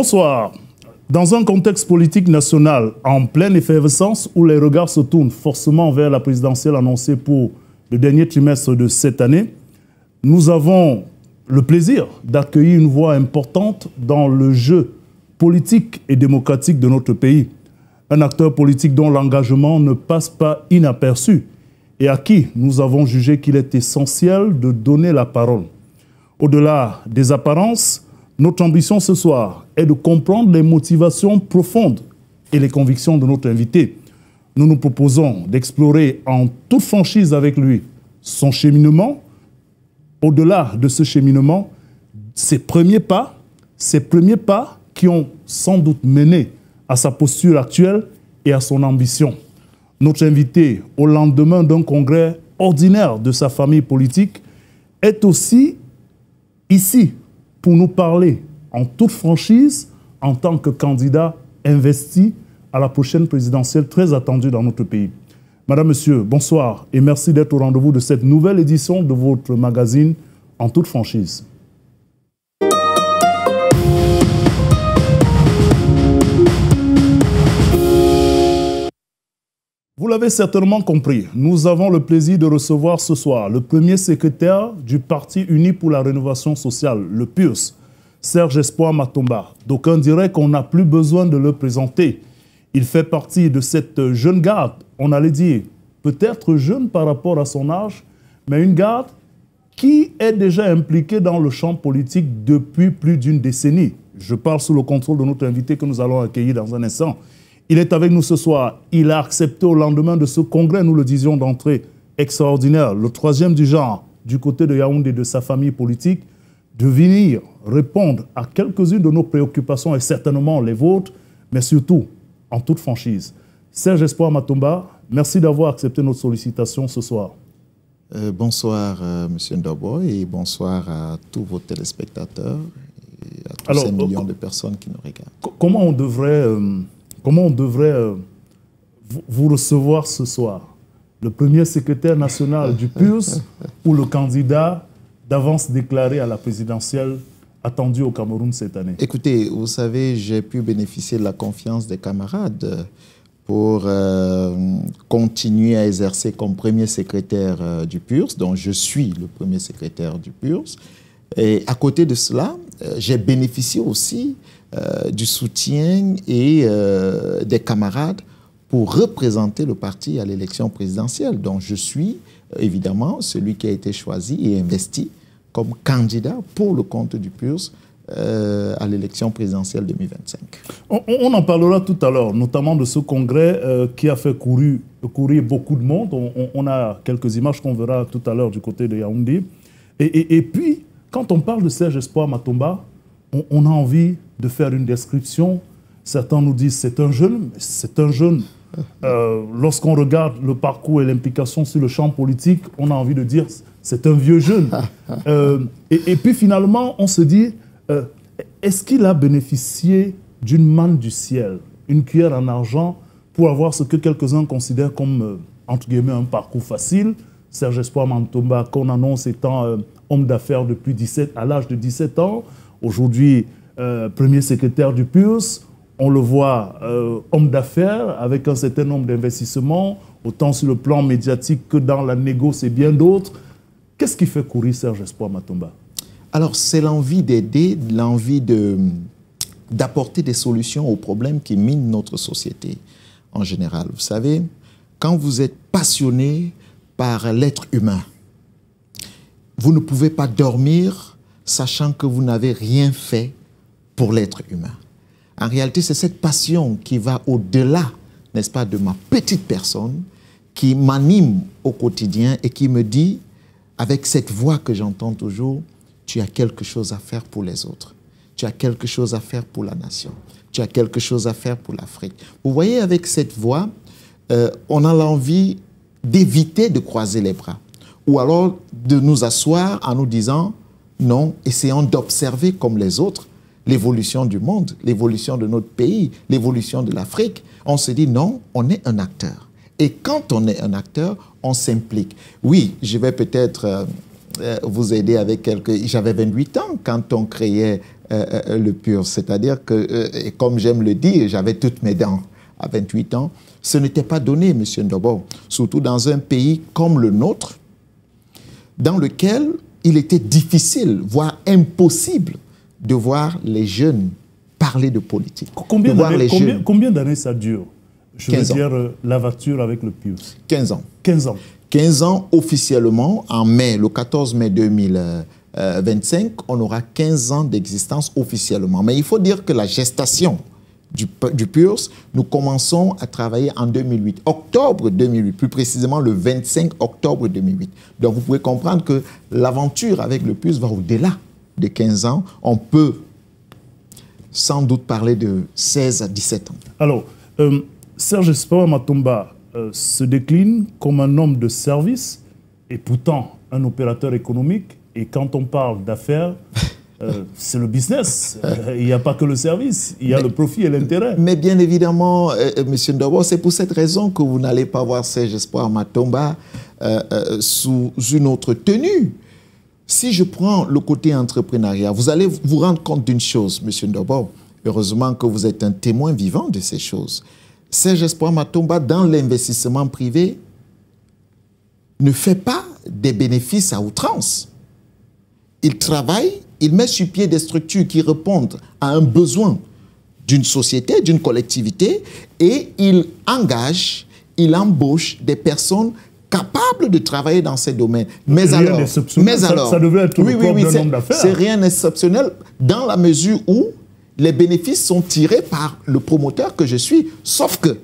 Bonsoir. Dans un contexte politique national en pleine effervescence où les regards se tournent forcément vers la présidentielle annoncée pour le dernier trimestre de cette année, nous avons le plaisir d'accueillir une voix importante dans le jeu politique et démocratique de notre pays. Un acteur politique dont l'engagement ne passe pas inaperçu et à qui nous avons jugé qu'il est essentiel de donner la parole. Au-delà des apparences, notre ambition ce soir est de comprendre les motivations profondes et les convictions de notre invité. Nous nous proposons d'explorer en toute franchise avec lui son cheminement. Au-delà de ce cheminement, ses premiers pas qui ont sans doute mené à sa posture actuelle et à son ambition. Notre invité, au lendemain d'un congrès ordinaire de sa famille politique, est aussi ici pour nous parler en toute franchise en tant que candidat investi à la prochaine présidentielle très attendue dans notre pays. Madame, Monsieur, bonsoir et merci d'être au rendez-vous de cette nouvelle édition de votre magazine en toute franchise. Vous l'avez certainement compris, nous avons le plaisir de recevoir ce soir le premier secrétaire du Parti uni pour la rénovation sociale, le PURS, Serge Espoir Matomba. D'aucuns diraient qu'on n'a plus besoin de le présenter. Il fait partie de cette jeune garde, on allait dire, peut-être jeune par rapport à son âge, mais une garde qui est déjà impliquée dans le champ politique depuis plus d'une décennie. Je parle sous le contrôle de notre invité que nous allons accueillir dans un instant. Il est avec nous ce soir. Il a accepté au lendemain de ce congrès, nous le disions d'entrée, extraordinaire, le troisième du genre, du côté de Yaoundé et de sa famille politique, de venir répondre à quelques-unes de nos préoccupations et certainement les vôtres, mais surtout en toute franchise. Serge Espoir Matomba, merci d'avoir accepté notre sollicitation ce soir. Bonsoir, M. Ndobo, et bonsoir à tous vos téléspectateurs et à tous ces millions de personnes qui nous regardent. Comment on devrait vous recevoir ce soir? Le premier secrétaire national du PURS ou le candidat d'avance déclaré à la présidentielle attendue au Cameroun cette année? Écoutez, vous savez, j'ai pu bénéficier de la confiance des camarades pour continuer à exercer comme premier secrétaire du PURS, donc je suis le premier secrétaire du PURS. Et à côté de cela, j'ai bénéficié aussi du soutien et des camarades pour représenter le parti à l'élection présidentielle. Donc je suis évidemment celui qui a été choisi et investi comme candidat pour le compte du PURS à l'élection présidentielle 2025. On en parlera tout à l'heure, notamment de ce congrès qui a fait courir beaucoup de monde. On a quelques images qu'on verra tout à l'heure du côté de Yaoundé. Et puis, quand on parle de Serge Espoir Matomba, on a envie de faire une description. Certains nous disent c'est un jeune. Lorsqu'on regarde le parcours et l'implication sur le champ politique, on a envie de dire c'est un vieux jeune. Et puis finalement, on se dit, est-ce qu'il a bénéficié d'une manne du ciel, une cuillère en argent pour avoir ce que quelques-uns considèrent comme, entre guillemets, un parcours facile? Serge Espoir Matomba, qu'on annonce étant homme d'affaires à l'âge de 17 ans, aujourd'hui premier secrétaire du PURS, on le voit homme d'affaires avec un certain nombre d'investissements, autant sur le plan médiatique que dans la négo, et bien d'autres. Qu'est-ce qui fait courir Serge Espoir Matomba? Alors, c'est l'envie d'aider, l'envie d'apporter des solutions aux problèmes qui minent notre société en général. Vous savez, quand vous êtes passionné par l'être humain, vous ne pouvez pas dormir sachant que vous n'avez rien fait pour l'être humain. En réalité, c'est cette passion qui va au-delà, n'est-ce pas, de ma petite personne, qui m'anime au quotidien et qui me dit, avec cette voix que j'entends toujours, tu as quelque chose à faire pour les autres. Tu as quelque chose à faire pour la nation. Tu as quelque chose à faire pour l'Afrique. Vous voyez, avec cette voix, on a l'envie d'éviter de croiser les bras. Ou alors de nous asseoir en nous disant, non, essayons d'observer comme les autres l'évolution du monde, l'évolution de notre pays, l'évolution de l'Afrique. On se dit, non, on est un acteur. Et quand on est un acteur, on s'implique. Oui, je vais peut-être vous aider avec quelques... J'avais 28 ans quand on créait le PURS, c'est-à-dire que, comme j'aime le dire, j'avais toutes mes dents à 28 ans. Ce n'était pas donné, M. Ndobo, surtout dans un pays comme le nôtre, dans lequel il était difficile, voire impossible, de voir les jeunes parler de politique. Combien d'années ça dure? Je veux dire, l'aventure avec le PURS. 15 ans. 15 ans. 15 ans officiellement, en mai, le 14 mai 2025, on aura 15 ans d'existence officiellement. Mais il faut dire que la gestation du PURS, nous commençons à travailler en 2008, octobre 2008, plus précisément le 25 octobre 2008. Donc vous pouvez comprendre que l'aventure avec le PURS va au-delà de 15 ans. On peut sans doute parler de 16 à 17 ans. Alors, Serge Espoir Matomba se décline comme un homme de service et pourtant un opérateur économique. Et quand on parle d'affaires, c'est le business. Il n'y a pas que le service, il y a le profit et l'intérêt. Mais bien évidemment, M. Ndobo, c'est pour cette raison que vous n'allez pas voir Serge Espoir Matomba sous une autre tenue. Si je prends le côté entrepreneuriat, vous allez vous rendre compte d'une chose, M. Ndobo. Heureusement que vous êtes un témoin vivant de ces choses. Serge Espoir Matomba, dans l'investissement privé, ne fait pas des bénéfices à outrance. Il travaille, il met sur pied des structures qui répondent à un besoin d'une société, d'une collectivité, et il engage, il embauche des personnes capables de travailler dans ces domaines. Mais alors, ça devait être le corps d'un homme d'affaires. C'est rien d'exceptionnel dans la mesure où les bénéfices sont tirés par le promoteur que je suis. Sauf que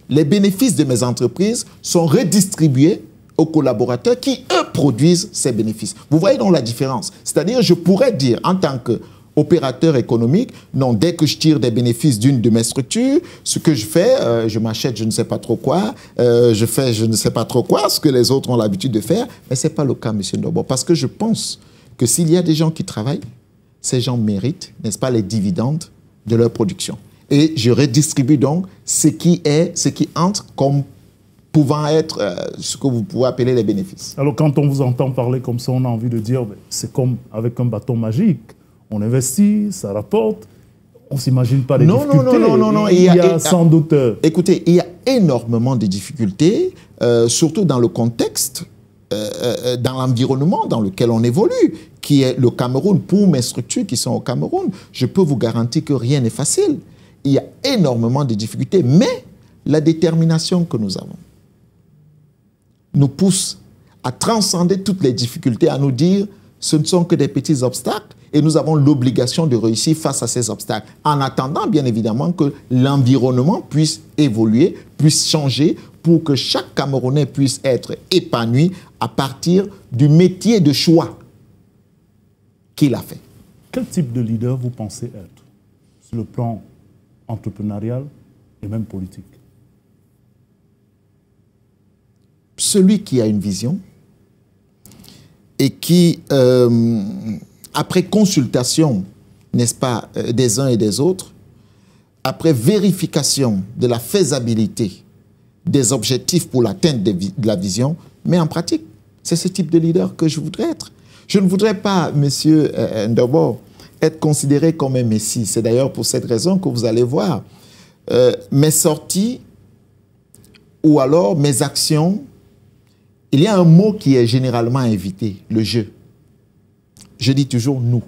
les bénéfices de mes entreprises sont redistribués aux collaborateurs qui, eux, produisent ces bénéfices. Vous voyez donc la différence. C'est-à-dire, je pourrais dire, en tant qu'opérateur économique, non, dès que je tire des bénéfices d'une de mes structures, ce que je fais, je m'achète je ne sais pas trop quoi, je fais je ne sais pas trop quoi, ce que les autres ont l'habitude de faire. Mais ce n'est pas le cas, M. Ndobo, parce que je pense que s'il y a des gens qui travaillent, ces gens méritent, n'est-ce pas, les dividendes de leur production. Et je redistribue donc ce qui entre comme pouvant être ce que vous pouvez appeler les bénéfices. Alors quand on vous entend parler comme ça, on a envie de dire, c'est comme avec un bâton magique. On investit, ça rapporte, on ne s'imagine pas les difficultés. Non. Il y a sans doute... Écoutez, il y a énormément de difficultés, surtout dans le contexte, dans l'environnement dans lequel on évolue, qui est le Cameroun. Pour mes structures qui sont au Cameroun, je peux vous garantir que rien n'est facile. Il y a énormément de difficultés, mais la détermination que nous avons nous pousse à transcender toutes les difficultés, à nous dire ce ne sont que des petits obstacles et nous avons l'obligation de réussir face à ces obstacles, en attendant bien évidemment que l'environnement puisse évoluer, puisse changer pour que chaque Camerounais puisse être épanoui à partir du métier de choix qu'il a fait. Quel type de leader vous pensez être sur le plan entrepreneurial et même politique? Celui qui a une vision et qui, après consultation, n'est-ce pas, des uns et des autres, après vérification de la faisabilité des objectifs pour l'atteinte de la vision, met en pratique. C'est ce type de leader que je voudrais être. Je ne voudrais pas, monsieur Ndobo, être considéré comme un messie. C'est d'ailleurs pour cette raison que vous allez voir mes sorties ou alors mes actions. Il y a un mot qui est généralement invité, le jeu. Je dis toujours nous.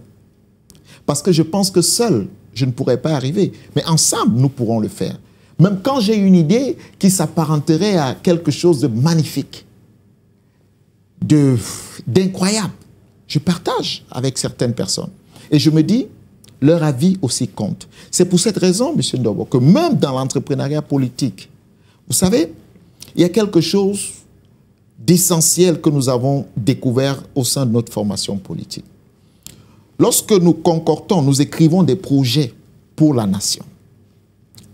Parce que je pense que seul, je ne pourrais pas arriver. Mais ensemble, nous pourrons le faire. Même quand j'ai une idée qui s'apparenterait à quelque chose de magnifique, d'incroyable, je partage avec certaines personnes. Et je me dis, leur avis aussi compte. C'est pour cette raison, M. Ndobo, que même dans l'entrepreneuriat politique, vous savez, il y a quelque chose d'essentiel que nous avons découvert au sein de notre formation politique. Lorsque nous concordons, nous écrivons des projets pour la nation.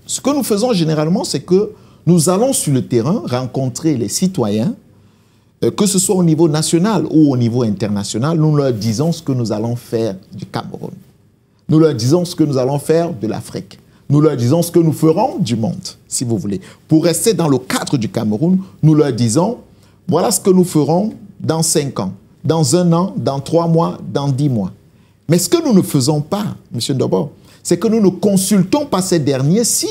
Ce que nous faisons généralement, c'est que nous allons sur le terrain rencontrer les citoyens, que ce soit au niveau national ou au niveau international, nous leur disons ce que nous allons faire du Cameroun. Nous leur disons ce que nous allons faire de l'Afrique. Nous leur disons ce que nous ferons du monde, si vous voulez. Pour rester dans le cadre du Cameroun, nous leur disons, voilà ce que nous ferons dans 5 ans, dans 1 an, dans 3 mois, dans 10 mois. Mais ce que nous ne faisons pas, M. Ndobo, c'est que nous ne consultons pas ces derniers si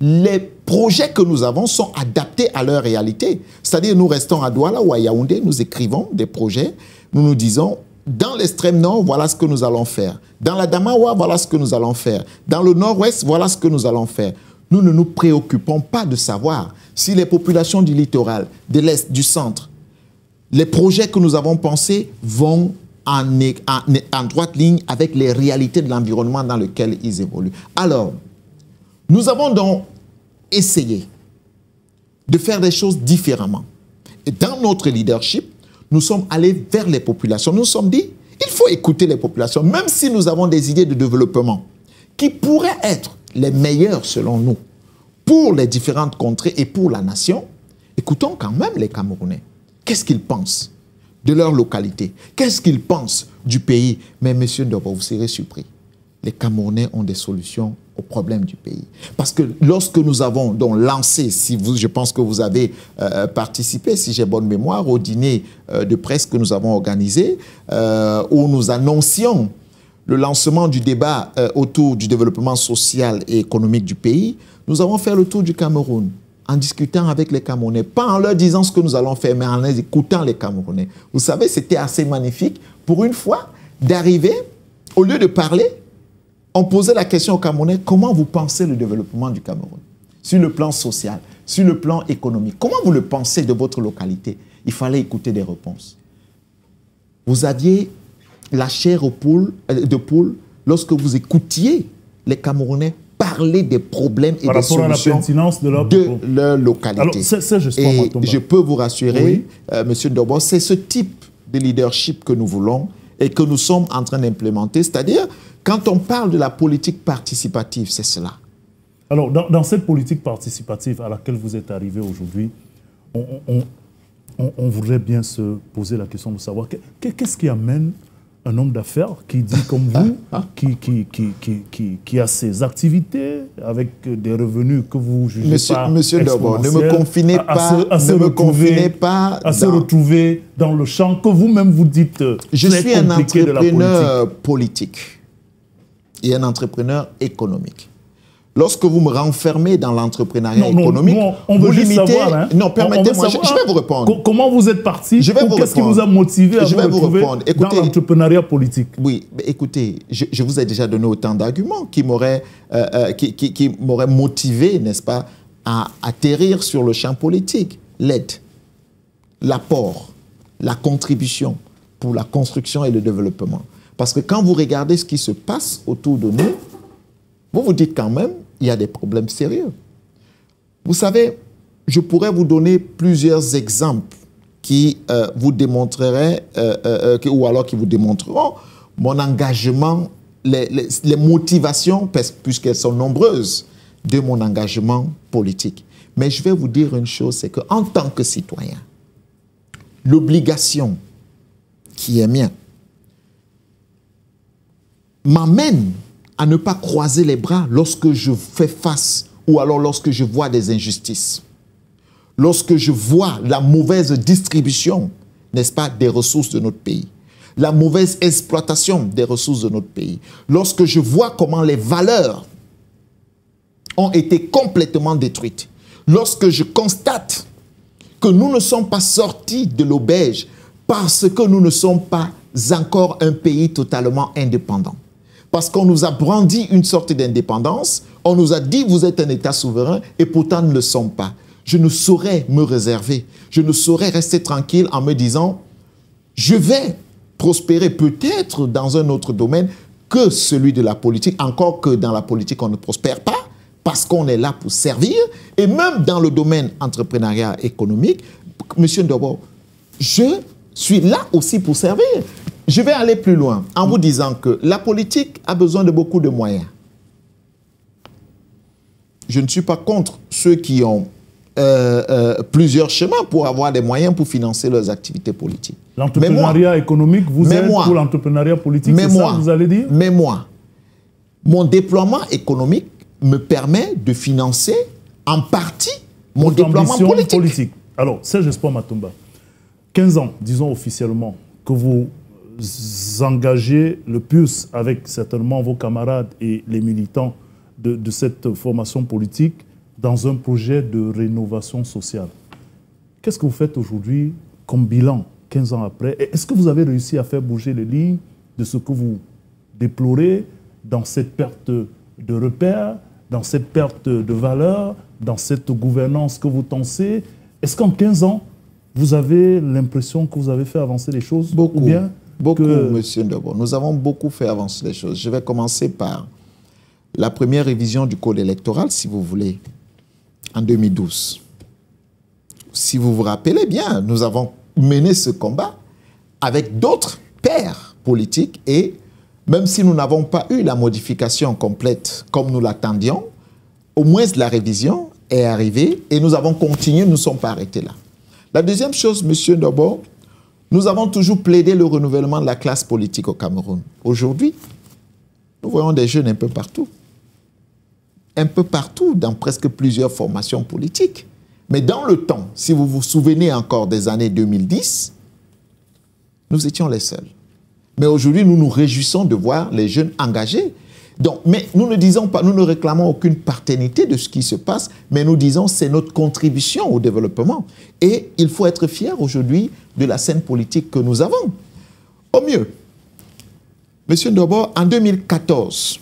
les projets que nous avons sont adaptés à leur réalité. C'est-à-dire, nous restons à Douala ou à Yaoundé, nous écrivons des projets, nous nous disons, dans l'extrême nord, voilà ce que nous allons faire. Dans la Damawa, voilà ce que nous allons faire. Dans le nord-ouest, voilà ce que nous allons faire. Nous ne nous préoccupons pas de savoir si les populations du littoral, de l'est, du centre, les projets que nous avons pensés vont en droite ligne avec les réalités de l'environnement dans lequel ils évoluent. Alors, nous avons donc essayé de faire des choses différemment. Et dans notre leadership, nous sommes allés vers les populations. Nous nous sommes dit, il faut écouter les populations, même si nous avons des idées de développement qui pourraient être les meilleures selon nous pour les différentes contrées et pour la nation. Écoutons quand même les Camerounais. Qu'est-ce qu'ils pensent de leur localité? Qu'est-ce qu'ils pensent du pays? Mais monsieur Ndobo, vous serez surpris. Les Camerounais ont des solutions aux problèmes du pays. Parce que lorsque nous avons donc lancé, je pense que vous avez participé, si j'ai bonne mémoire, au dîner de presse que nous avons organisé, où nous annoncions le lancement du débat autour du développement social et économique du pays, nous avons fait le tour du Cameroun en discutant avec les Camerounais, pas en leur disant ce que nous allons faire, mais en écoutant les Camerounais. Vous savez, c'était assez magnifique, pour une fois, d'arriver, au lieu de parler, on posait la question aux Camerounais, comment vous pensez le développement du Cameroun? Sur le plan social, sur le plan économique, comment vous le pensez de votre localité? Il fallait écouter des réponses. Vous aviez la chair de poule lorsque vous écoutiez les Camerounais parler des problèmes et des solutions de leur localité. Alors, et je peux vous rassurer, oui. Monsieur Ndobo, c'est ce type de leadership que nous voulons et que nous sommes en train d'implémenter. C'est-à-dire, quand on parle de la politique participative, c'est cela. Alors, dans cette politique participative à laquelle vous êtes arrivé aujourd'hui, on voudrait bien se poser la question de savoir qu'est-ce qui amène un homme d'affaires qui dit comme vous, qui a ses activités avec des revenus que vous jugez pas Monsieur Ndobo, ne me confinez pas, à se retrouver dans le champ que vous-même vous dites je suis un entrepreneur politique et un entrepreneur économique. Lorsque vous me renfermez dans l'entrepreneuriat économique, vous limitez... Savoir, hein. Non, permettez-moi, je vais vous répondre. Comment vous êtes parti? Qu'est-ce qui vous a motivé à vous retrouver dans l'entrepreneuriat politique? Oui, mais écoutez, je vous ai déjà donné autant d'arguments qui m'auraient motivé, n'est-ce pas, à atterrir sur le champ politique. L'aide, l'apport, la contribution pour la construction et le développement. Parce que quand vous regardez ce qui se passe autour de nous, vous vous dites quand même, il y a des problèmes sérieux. Vous savez, je pourrais vous donner plusieurs exemples qui vous démontreraient, ou alors qui vous démontreront mon engagement, les motivations, puisqu'elles sont nombreuses, de mon engagement politique. Mais je vais vous dire une chose, c'est qu'en tant que citoyen, l'obligation qui est mienne m'amène à ne pas croiser les bras lorsque je fais face ou alors lorsque je vois des injustices. Lorsque je vois la mauvaise distribution, n'est-ce pas, des ressources de notre pays. La mauvaise exploitation des ressources de notre pays. Lorsque je vois comment les valeurs ont été complètement détruites. Lorsque je constate que nous ne sommes pas sortis de l'auberge parce que nous ne sommes pas encore un pays totalement indépendant. Parce qu'on nous a brandi une sorte d'indépendance, on nous a dit vous êtes un État souverain et pourtant nous ne le sommes pas. Je ne saurais me réserver, je ne saurais rester tranquille en me disant je vais prospérer peut-être dans un autre domaine que celui de la politique, encore que dans la politique on ne prospère pas parce qu'on est là pour servir et même dans le domaine entrepreneuriat économique, Monsieur Ndobo, je suis là aussi pour servir. Je vais aller plus loin en vous disant que la politique a besoin de beaucoup de moyens. Je ne suis pas contre ceux qui ont plusieurs chemins pour avoir des moyens pour financer leurs activités politiques. L'entrepreneuriat économique, vous êtes pour l'entrepreneuriat politique, c'est ça que vous allez dire? Mais moi, mon déploiement économique me permet de financer en partie mon déploiement politique. Alors, Serge Espoir Matomba, 15 ans, disons officiellement, que vous engagez le plus avec certainement vos camarades et les militants de cette formation politique dans un projet de rénovation sociale. Qu'est-ce que vous faites aujourd'hui comme bilan 15 ans après? Est-ce que vous avez réussi à faire bouger les lignes de ce que vous déplorez dans cette perte de repères, dans cette perte de valeur, dans cette gouvernance que vous tensez? Est-ce qu'en 15 ans, vous avez l'impression que vous avez fait avancer les choses? Beaucoup, ou bien beaucoup, Monsieur Ndebo. Nous avons beaucoup fait avancer les choses. Je vais commencer par la première révision du code électoral, si vous voulez, en 2012. Si vous vous rappelez bien, nous avons mené ce combat avec d'autres pairs politiques et même si nous n'avons pas eu la modification complète comme nous l'attendions, au moins la révision est arrivée et nous avons continué, nous ne sommes pas arrêtés là. La deuxième chose, Monsieur Ndebo, nous avons toujours plaidé le renouvellement de la classe politique au Cameroun. Aujourd'hui, nous voyons des jeunes un peu partout dans presque plusieurs formations politiques. Mais dans le temps, si vous vous souvenez encore des années 2010, nous étions les seuls. Mais aujourd'hui, nous nous réjouissons de voir les jeunes engagés. Donc, mais nous ne disons pas, nous ne réclamons aucune paternité de ce qui se passe, mais nous disons que c'est notre contribution au développement. Et il faut être fier aujourd'hui de la scène politique que nous avons. Au mieux, Monsieur Ndebo, en 2014,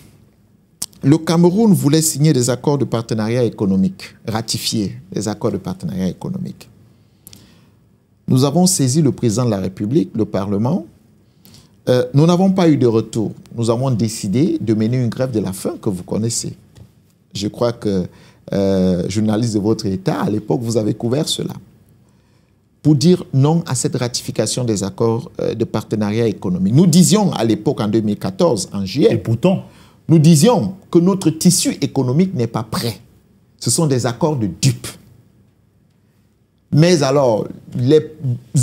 le Cameroun voulait signer des accords de partenariat économique, ratifier des accords de partenariat économique. Nous avons saisi le président de la République, le Parlement. Nous n'avons pas eu de retour. Nous avons décidé de mener une grève de la faim que vous connaissez. Je crois que, journaliste de votre État, à l'époque, vous avez couvert cela. Pour dire non à cette ratification des accords de partenariat économique. Nous disions à l'époque, en 2014, en juillet... Et pourtant, nous disions que notre tissu économique n'est pas prêt. Ce sont des accords de dupes. Mais alors, les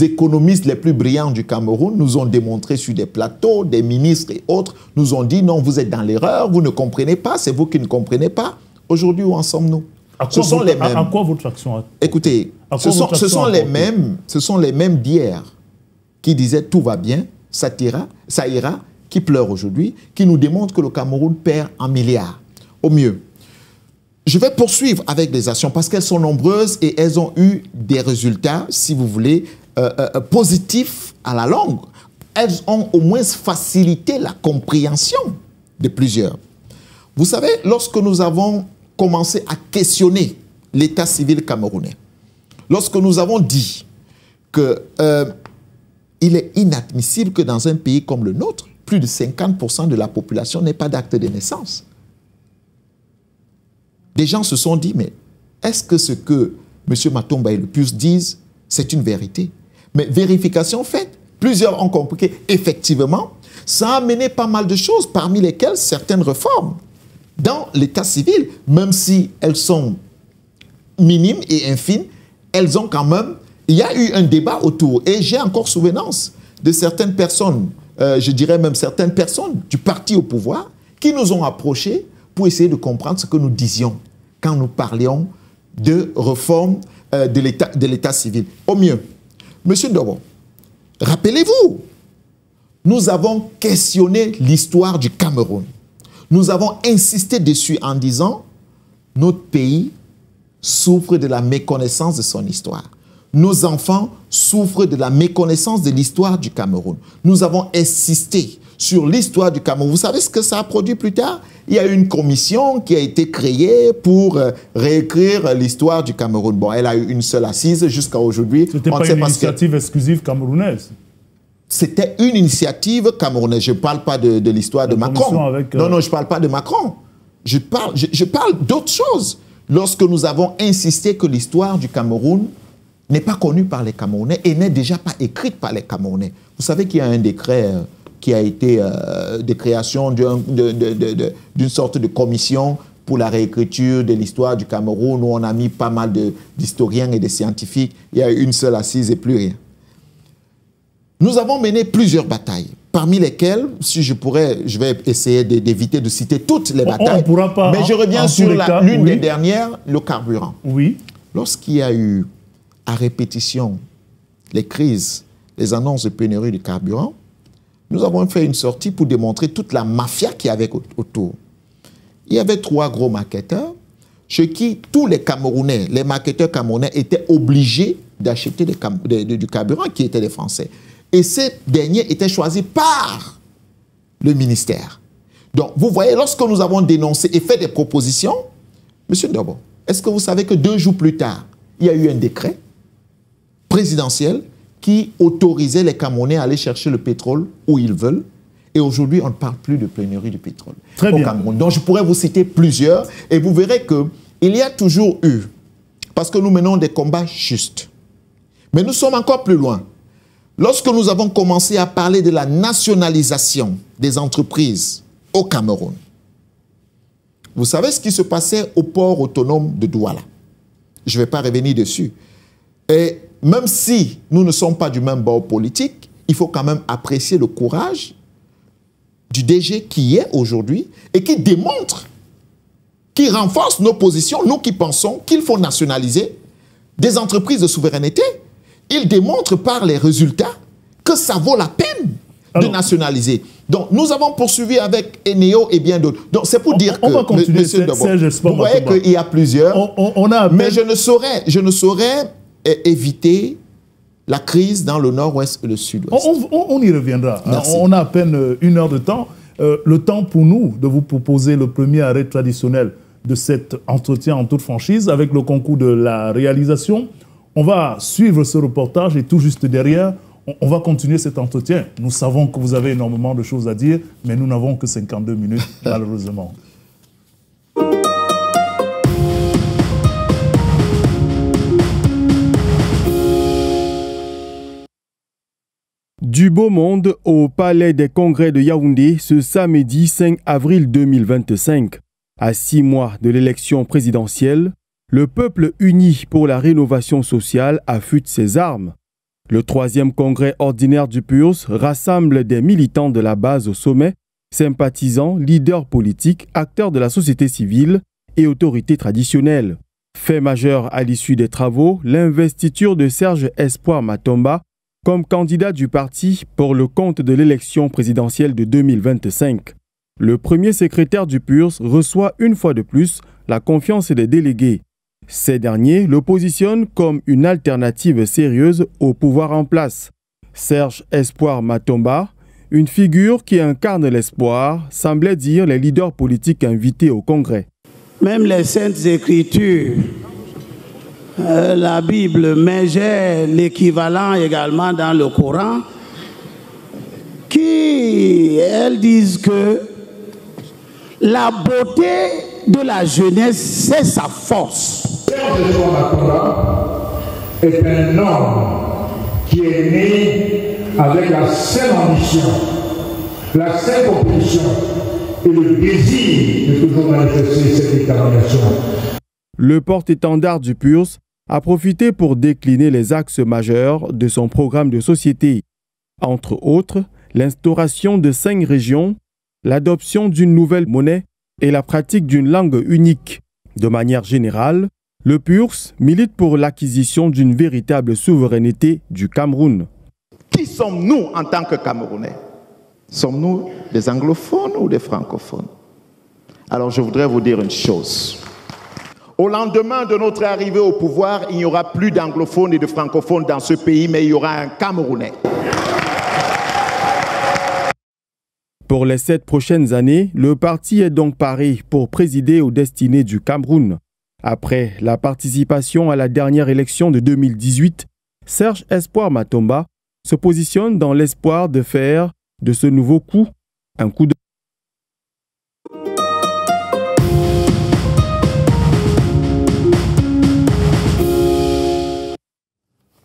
économistes les plus brillants du Cameroun nous ont démontré sur des plateaux, des ministres et autres, nous ont dit non, vous êtes dans l'erreur, vous ne comprenez pas, c'est vous qui ne comprenez pas. Aujourd'hui, où en sommes-nous? Ce sont les mêmes. À quoi votre action a... Écoutez, ce sont les mêmes d'hier qui disaient tout va bien, ça ira, qui pleurent aujourd'hui, qui nous démontrent que le Cameroun perd en milliards. Au mieux. Je vais poursuivre avec des actions parce qu'elles sont nombreuses et elles ont eu des résultats, si vous voulez, positifs à la longue. Elles ont au moins facilité la compréhension de plusieurs. Vous savez, lorsque nous avons commencé à questionner l'état civil camerounais, lorsque nous avons dit qu'il est inadmissible que dans un pays comme le nôtre, plus de 50% de la population n'ait pas d'acte de naissance. Des gens se sont dit, mais est-ce que ce que M. Matomba et le PUS disent, c'est une vérité? Mais vérification faite, plusieurs ont compris qu'effectivement, ça a amené pas mal de choses, parmi lesquelles certaines réformes dans l'état civil, même si elles sont minimes et infimes, elles ont quand même... Il y a eu un débat autour, et j'ai encore souvenance de certaines personnes, je dirais même certaines personnes du parti au pouvoir, qui nous ont approchés pour essayer de comprendre ce que nous disions quand nous parlions de réforme de l'état civil. Au mieux, Monsieur Ndebo, rappelez-vous, nous avons questionné l'histoire du Cameroun. Nous avons insisté dessus en disant notre pays souffre de la méconnaissance de son histoire. Nos enfants souffrent de la méconnaissance de l'histoire du Cameroun. Nous avons insisté sur l'histoire du Cameroun. Vous savez ce que ça a produit plus tard? Il y a eu une commission qui a été créée pour réécrire l'histoire du Cameroun. Bon, elle a eu une seule assise jusqu'à aujourd'hui. C'était pas une initiative exclusive camerounaise? C'était une initiative camerounaise. Je ne parle pas de l'histoire de Macron. Avec, Non, je ne parle pas de Macron. Je parle d'autre chose. Lorsque nous avons insisté que l'histoire du Cameroun n'est pas connue par les Camerounais et n'est déjà pas écrite par les Camerounais. Vous savez qu'il y a un décret qui a été de création d'une sorte de commission pour la réécriture de l'histoire du Cameroun où on a mis pas mal d'historiens et de scientifiques. Il y a eu une seule assise et plus rien. Nous avons mené plusieurs batailles, parmi lesquelles, si je pourrais, je vais essayer d'éviter de citer toutes les batailles, mais je reviens sur l'une des dernières, le carburant. Oui. Lorsqu'il y a eu à répétition les crises, les annonces de pénurie de carburant, nous avons fait une sortie pour démontrer toute la mafia qu'il y avait autour. Il y avait 3 gros marketeurs, chez qui tous les Camerounais, les marketeurs camerounais étaient obligés d'acheter du carburant qui était des Français. Et ces derniers étaient choisis par le ministère. Donc, vous voyez, lorsque nous avons dénoncé et fait des propositions, M. Ndobo, est-ce que vous savez que 2 jours plus tard, il y a eu un décret présidentiel qui autorisait les Camerounais à aller chercher le pétrole où ils veulent. Et aujourd'hui, on ne parle plus de pénurie de pétrole au Cameroun. Donc, je pourrais vous citer plusieurs et vous verrez qu'il y a toujours eu, parce que nous menons des combats justes. Mais nous sommes encore plus loin. Lorsque nous avons commencé à parler de la nationalisation des entreprises au Cameroun, vous savez ce qui se passait au port autonome de Douala. Je ne vais pas revenir dessus. Et même si nous ne sommes pas du même bord politique, il faut quand même apprécier le courage du DG qui est aujourd'hui et qui démontre, qui renforce nos positions, nous qui pensons qu'il faut nationaliser des entreprises de souveraineté. Il démontre par les résultats que ça vaut la peine de nationaliser. Donc, nous avons poursuivi avec Eneo et bien d'autres. Donc, c'est pour dire que, va continuer, monsieur Ndobo, vous voyez qu'il y a plusieurs, mais je ne saurais éviter la crise dans le nord-ouest et le sud-ouest. On y reviendra. On a à peine 1 heure de temps. Le temps pour nous de vous proposer le premier arrêt traditionnel de cet entretien en toute franchise avec le concours de la réalisation. On va suivre ce reportage et tout juste derrière, on va continuer cet entretien. Nous savons que vous avez énormément de choses à dire, mais nous n'avons que 52 minutes, malheureusement. Du beau monde au Palais des Congrès de Yaoundé ce samedi 5 avril 2025. À 6 mois de l'élection présidentielle, le peuple uni pour la rénovation sociale affûte ses armes. Le 3e congrès ordinaire du PURS rassemble des militants de la base au sommet, sympathisants, leaders politiques, acteurs de la société civile et autorités traditionnelles. Fait majeur à l'issue des travaux, l'investiture de Serge Espoir Matomba comme candidat du parti pour le compte de l'élection présidentielle de 2025. Le premier secrétaire du PURS reçoit une fois de plus la confiance des délégués. Ces derniers le positionnent comme une alternative sérieuse au pouvoir en place. Serge Espoir Matomba, une figure qui incarne l'espoir, semblait dire les leaders politiques invités au Congrès. Même les Saintes Écritures, la Bible, mais j'ai l'équivalent également dans le Coran, qui, elles disent que la beauté de la jeunesse, c'est sa force. Serge Espoir Matomba est un homme qui est né avec la seule ambition, la seule compétition et le désir de toujours manifester cette détermination. Le porte-étendard du PURS a profité pour décliner les axes majeurs de son programme de société. Entre autres, l'instauration de 5 régions, l'adoption d'une nouvelle monnaie et la pratique d'une langue unique. De manière générale, le PURS milite pour l'acquisition d'une véritable souveraineté du Cameroun. Qui sommes-nous en tant que Camerounais? Sommes-nous des anglophones ou des francophones? Alors je voudrais vous dire une chose. Au lendemain de notre arrivée au pouvoir, il n'y aura plus d'anglophones et de francophones dans ce pays, mais il y aura un Camerounais. Pour les 7 prochaines années, le parti est donc paré pour présider aux destinées du Cameroun. Après la participation à la dernière élection de 2018, Serge Espoir Matomba se positionne dans l'espoir de faire de ce nouveau coup un coup de...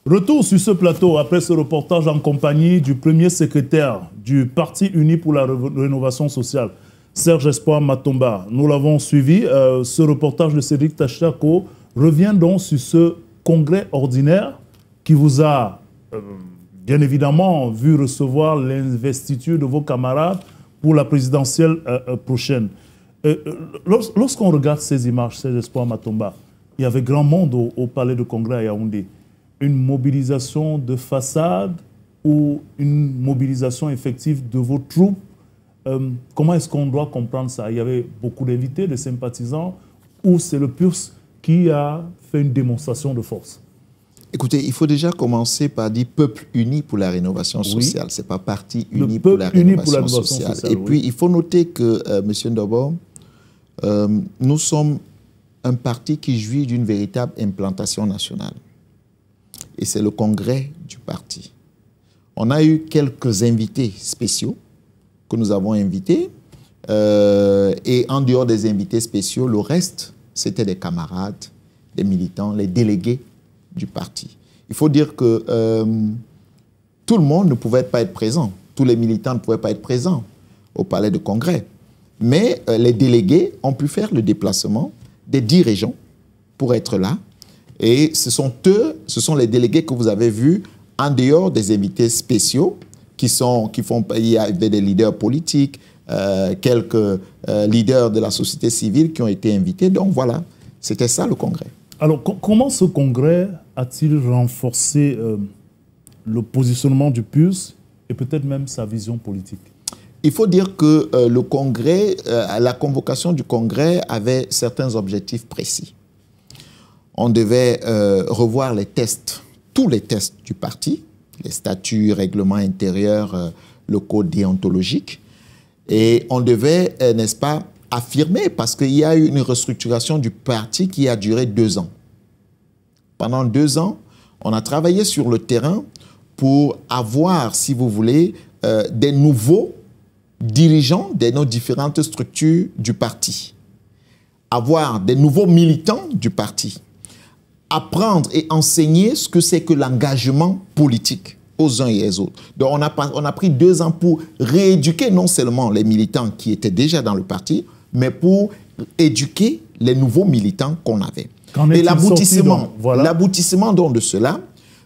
Retour sur ce plateau après ce reportage en compagnie du premier secrétaire du Parti uni pour la rénovation sociale, Serge Espoir Matomba. Nous l'avons suivi. Ce reportage de Cédric Tachako revient donc sur ce congrès ordinaire qui vous a bien évidemment vu recevoir l'investiture de vos camarades pour la présidentielle prochaine. Lorsqu'on regarde ces images, Serge Espoir Matomba, il y avait grand monde au palais de congrès à Yaoundé. une mobilisation de façade ou une mobilisation effective de vos troupes? Comment est-ce qu'on doit comprendre ça? Il y avait beaucoup d'invités, de sympathisants, ou c'est le PURS qui a fait une démonstration de force? Écoutez, il faut déjà commencer par dire peuple uni pour la rénovation sociale. Oui. Ce n'est pas parti uni pour la rénovation sociale. Et oui. puis, il faut noter que, M. Ndobo, nous sommes un parti qui jouit d'une véritable implantation nationale. Et c'est le congrès du parti. On a eu quelques invités spéciaux que nous avons invités. Et en dehors des invités spéciaux, le reste, c'était des camarades, des militants, les délégués du parti. Il faut dire que tout le monde ne pouvait pas être présent. Tous les militants ne pouvaient pas être présents au palais de congrès. Mais les délégués ont pu faire le déplacement des 10 régions pour être là. Et ce sont les délégués que vous avez vus en dehors des invités spéciaux il y avait des leaders politiques, quelques leaders de la société civile qui ont été invités. Donc voilà, c'était ça le congrès. Alors, comment ce congrès a-t-il renforcé le positionnement du PURS et peut-être même sa vision politique? Il faut dire que le congrès, la convocation du congrès avait certains objectifs précis. On devait revoir les tests, tous les tests du parti, les statuts, règlements intérieurs, le code déontologique. Et on devait, n'est-ce pas, affirmer, parce qu'il y a eu une restructuration du parti qui a duré 2 ans. Pendant 2 ans, on a travaillé sur le terrain pour avoir, si vous voulez, des nouveaux dirigeants de nos différentes structures du parti. Avoir des nouveaux militants du parti. Apprendre et enseigner ce que c'est que l'engagement politique aux uns et aux autres. Donc on a pris 2 ans pour rééduquer non seulement les militants qui étaient déjà dans le parti, mais pour éduquer les nouveaux militants qu'on avait. Et l'aboutissement donc de cela,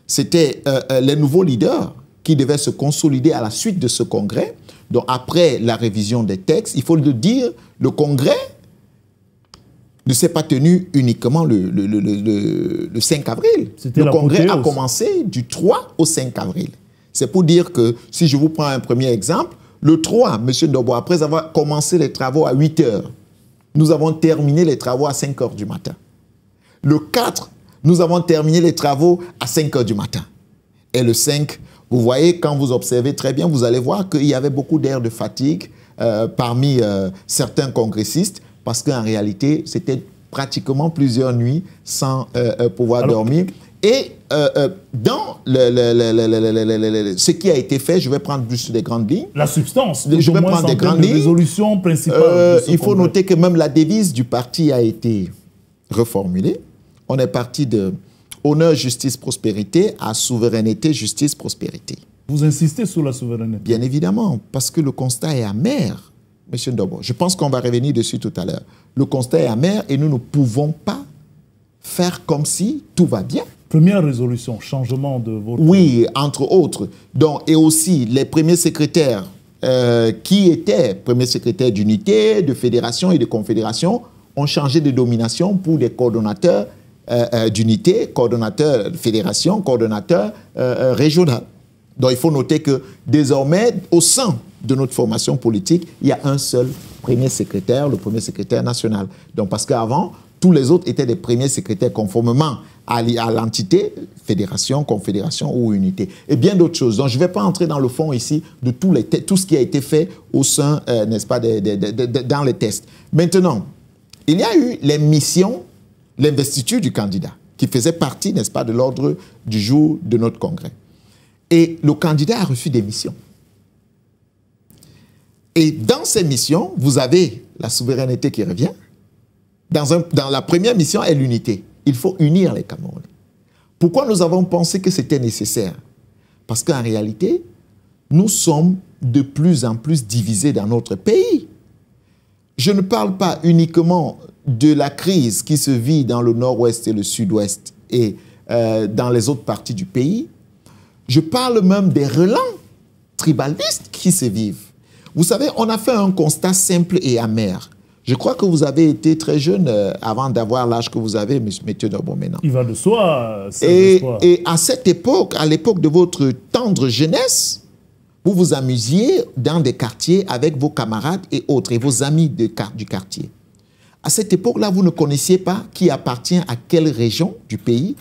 c'était les nouveaux leaders qui devaient se consolider à la suite de ce congrès. Donc après la révision des textes, il faut le dire, le congrès ne s'est pas tenu uniquement le 5 avril. Le congrès a commencé du 3 au 5 avril. C'est pour dire que, si je vous prends un premier exemple, le 3, M. Ndobo, après avoir commencé les travaux à 8 heures, nous avons terminé les travaux à 5 heures du matin. Le 4, nous avons terminé les travaux à 5 heures du matin. Et le 5, vous voyez, quand vous observez très bien, vous allez voir qu'il y avait beaucoup d'air de fatigue parmi certains congressistes, parce qu'en réalité, c'était pratiquement plusieurs nuits sans pouvoir dormir. Et dans ce qui a été fait, je vais prendre juste des grandes lignes. La substance. Je vais prendre des grandes lignes. Résolution principale. Il faut noter que même la devise du parti a été reformulée. On est parti de honneur, justice, prospérité à souveraineté, justice, prospérité. Vous insistez sur la souveraineté? Bien évidemment, parce que le constat est amer. Monsieur Ndobo, je pense qu'on va revenir dessus tout à l'heure. Le constat est amer et nous ne pouvons pas faire comme si tout va bien. Première résolution, changement de votre... Oui, entre autres. Donc, et aussi, les premiers secrétaires qui étaient premiers secrétaires d'unité, de fédération et de confédération ont changé de domination pour des coordonnateurs d'unité, coordonnateurs de fédération, coordonnateurs régional. Donc, il faut noter que désormais, au sein de notre formation politique, il y a un seul premier secrétaire, le premier secrétaire national. Donc, parce qu'avant, tous les autres étaient des premiers secrétaires conformément à l'entité, fédération, confédération ou unité. Et bien d'autres choses. Donc, je ne vais pas entrer dans le fond ici de tout ce qui a été fait au sein, n'est-ce pas, dans les tests. Maintenant, il y a eu les missions, l'investiture du candidat, qui faisait partie, n'est-ce pas, de l'ordre du jour de notre congrès. Et le candidat a reçu des missions. Et dans ces missions, vous avez la souveraineté qui revient. Dans la première mission est l'unité. Il faut unir les Camerounais. Pourquoi nous avons pensé que c'était nécessaire? Parce qu'en réalité, nous sommes de plus en plus divisés dans notre pays. Je ne parle pas uniquement de la crise qui se vit dans le nord-ouest et le sud-ouest et dans les autres parties du pays. Je parle même des relents tribalistes qui se vivent. Vous savez, on a fait un constat simple et amer. Je crois que vous avez été très jeune avant d'avoir l'âge que vous avez, M. Ndobo, maintenant. Il va de soi. Et à cette époque, à l'époque de votre tendre jeunesse, vous vous amusiez dans des quartiers avec vos camarades et autres, et vos amis du quartier. À cette époque-là, vous ne connaissiez pas qui appartient à quelle région du pays,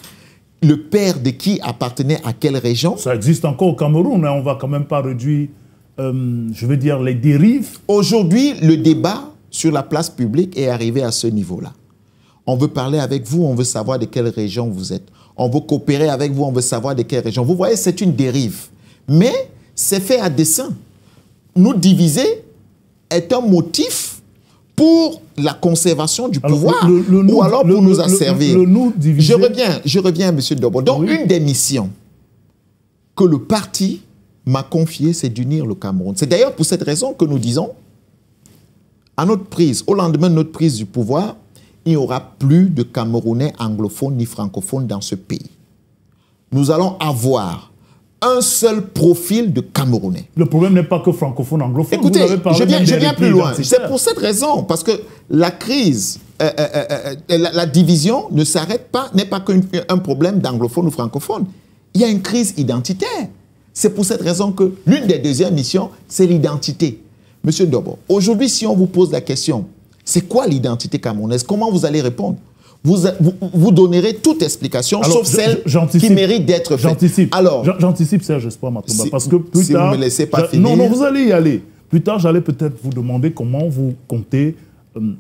le père de qui appartenait à quelle région. Ça existe encore au Cameroun, hein. On ne va quand même pas réduire, je veux dire, les dérives. Aujourd'hui, le débat sur la place publique est arrivé à ce niveau-là. On veut parler avec vous, on veut savoir de quelle région vous êtes. On veut coopérer avec vous, on veut savoir de quelle région. Vous voyez, c'est une dérive. Mais c'est fait à dessein. Nous diviser est un motif pour la conservation du pouvoir ou alors pour nous asservir. Je reviens, M. Ndobo. Donc, une des missions que le parti m'a confiée, c'est d'unir le Cameroun. C'est d'ailleurs pour cette raison que nous disons, à notre prise, au lendemain de notre prise du pouvoir, il n'y aura plus de Camerounais anglophones ni francophones dans ce pays. Nous allons avoir un seul profil de Camerounais. Le problème n'est pas que francophone, anglophone. Écoutez, je viens plus loin. C'est pour cette raison, parce que la crise, la division ne s'arrête pas, n'est pas qu'un problème d'anglophone ou francophone. Il y a une crise identitaire. C'est pour cette raison que l'une des deuxièmes missions, c'est l'identité. Monsieur Ndobo, aujourd'hui, si on vous pose la question, c'est quoi l'identité camerounaise? Comment vous allez répondre? Vous donnerez toute explication, sauf celle qui mérite d'être faite. J'anticipe Serge Espoir Matomba, parce que plus tard... vous ne me laissez pas finir... Non, vous allez y aller. Plus tard, j'allais peut-être vous demander comment vous comptez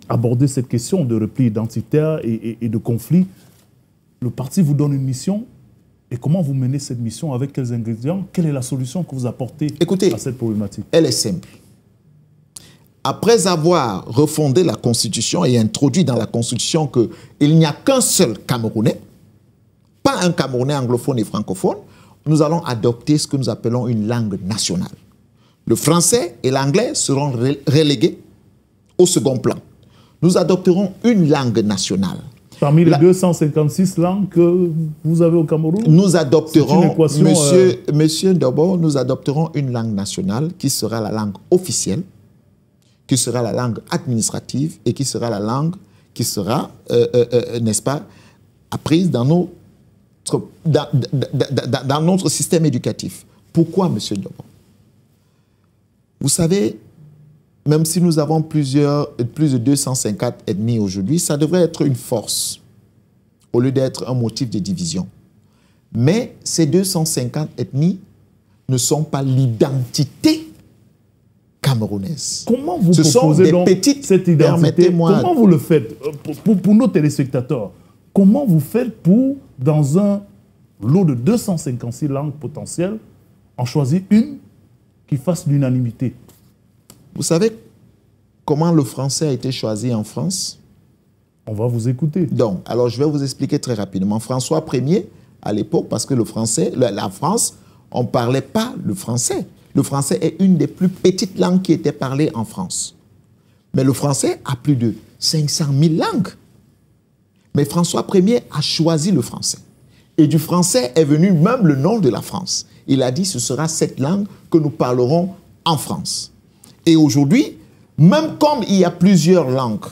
aborder cette question de repli identitaire et de conflit. Le parti vous donne une mission, et comment vous menez cette mission, avec quels ingrédients? Quelle est la solution que vous apportez à cette problématique? Elle est simple. Après avoir refondé la Constitution et introduit dans la Constitution qu'il n'y a qu'un seul Camerounais, pas un Camerounais anglophone et francophone, nous allons adopter ce que nous appelons une langue nationale. Le français et l'anglais seront relégués au second plan. Nous adopterons une langue nationale. Parmi les 256 langues que vous avez au Cameroun, nous adopterons, monsieur Ndobo, nous adopterons une langue nationale qui sera la langue officielle, qui sera la langue administrative et qui sera la langue qui sera, n'est-ce pas, apprise dans notre système éducatif. Pourquoi, M. Ndobo? Vous savez, même si nous avons plus de 250 ethnies aujourd'hui, ça devrait être une force au lieu d'être un motif de division. Mais ces 250 ethnies ne sont pas l'identité camerounaise. Comment vous proposez donc cette identité? Comment vous le faites pour nos téléspectateurs? Comment vous faites pour, dans un lot de 256 langues potentielles, en choisir une qui fasse l'unanimité? Vous savez comment le français a été choisi en France? On va vous écouter. Donc, alors je vais vous expliquer très rapidement. François Ier, à l'époque, parce que le français, la France, on ne parlait pas le français. Le français est une des plus petites langues qui était parlée en France. Mais le français a plus de 500 000 langues. Mais François Ier a choisi le français. Et du français est venu même le nom de la France. Il a dit ce sera cette langue que nous parlerons en France. Et aujourd'hui, même comme il y a plusieurs langues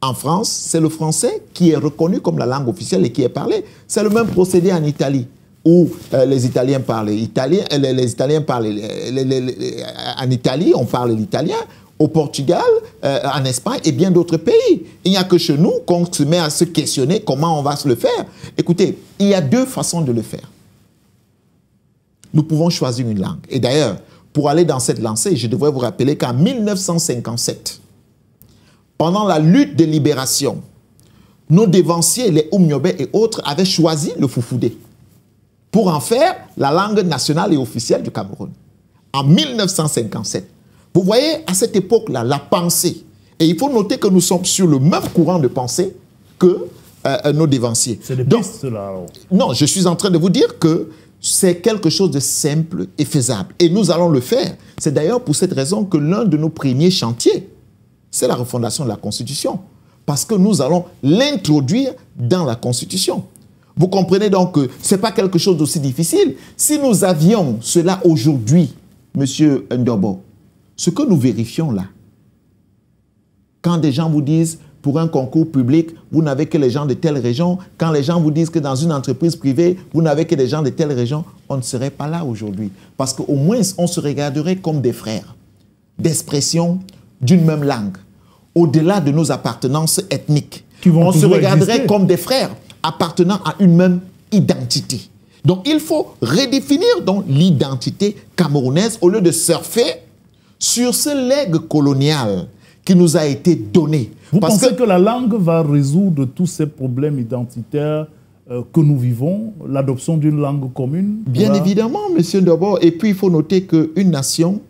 en France, c'est le français qui est reconnu comme la langue officielle et qui est parlé. C'est le même procédé en Italie, où les Italiens parlent italien, en Italie, on parle l'italien, au Portugal, en Espagne et bien d'autres pays. Il n'y a que chez nous qu'on se met à se questionner comment on va se le faire. Écoutez, il y a deux façons de le faire. Nous pouvons choisir une langue. Et d'ailleurs, pour aller dans cette lancée, je devrais vous rappeler qu'en 1957, pendant la lutte de libération, nos dévanciers, les Oumniobe et autres, avaient choisi le Foufoudé pour en faire la langue nationale et officielle du Cameroun. En 1957. Vous voyez, à cette époque-là, la pensée, et il faut noter que nous sommes sur le même courant de pensée que nos dévanciers. C'est des pistes, là. Non, je suis en train de vous dire que c'est quelque chose de simple et faisable. Et nous allons le faire. C'est d'ailleurs pour cette raison que l'un de nos premiers chantiers, c'est la refondation de la Constitution. Parce que nous allons l'introduire dans la Constitution. Vous comprenez donc que ce n'est pas quelque chose d'aussi difficile. Si nous avions cela aujourd'hui, M. Ndobo, ce que nous vérifions là, Quand des gens vous disent, pour un concours public, vous n'avez que les gens de telle région. Quand les gens vous disent que dans une entreprise privée, vous n'avez que des gens de telle région, on ne serait pas là aujourd'hui. Parce qu'au moins, on se regarderait comme des frères, d'expression d'une même langue, au-delà de nos appartenances ethniques. On se regarderait comme des frères appartenant à une même identité. Donc, il faut redéfinir donc l'identité camerounaise au lieu de surfer sur ce legs colonial qui nous a été donné. Vous pensez que la langue va résoudre tous ces problèmes identitaires que nous vivons, l'adoption d'une langue commune? Bien évidemment, monsieur Ndobor. Et puis, il faut noter qu'une nation,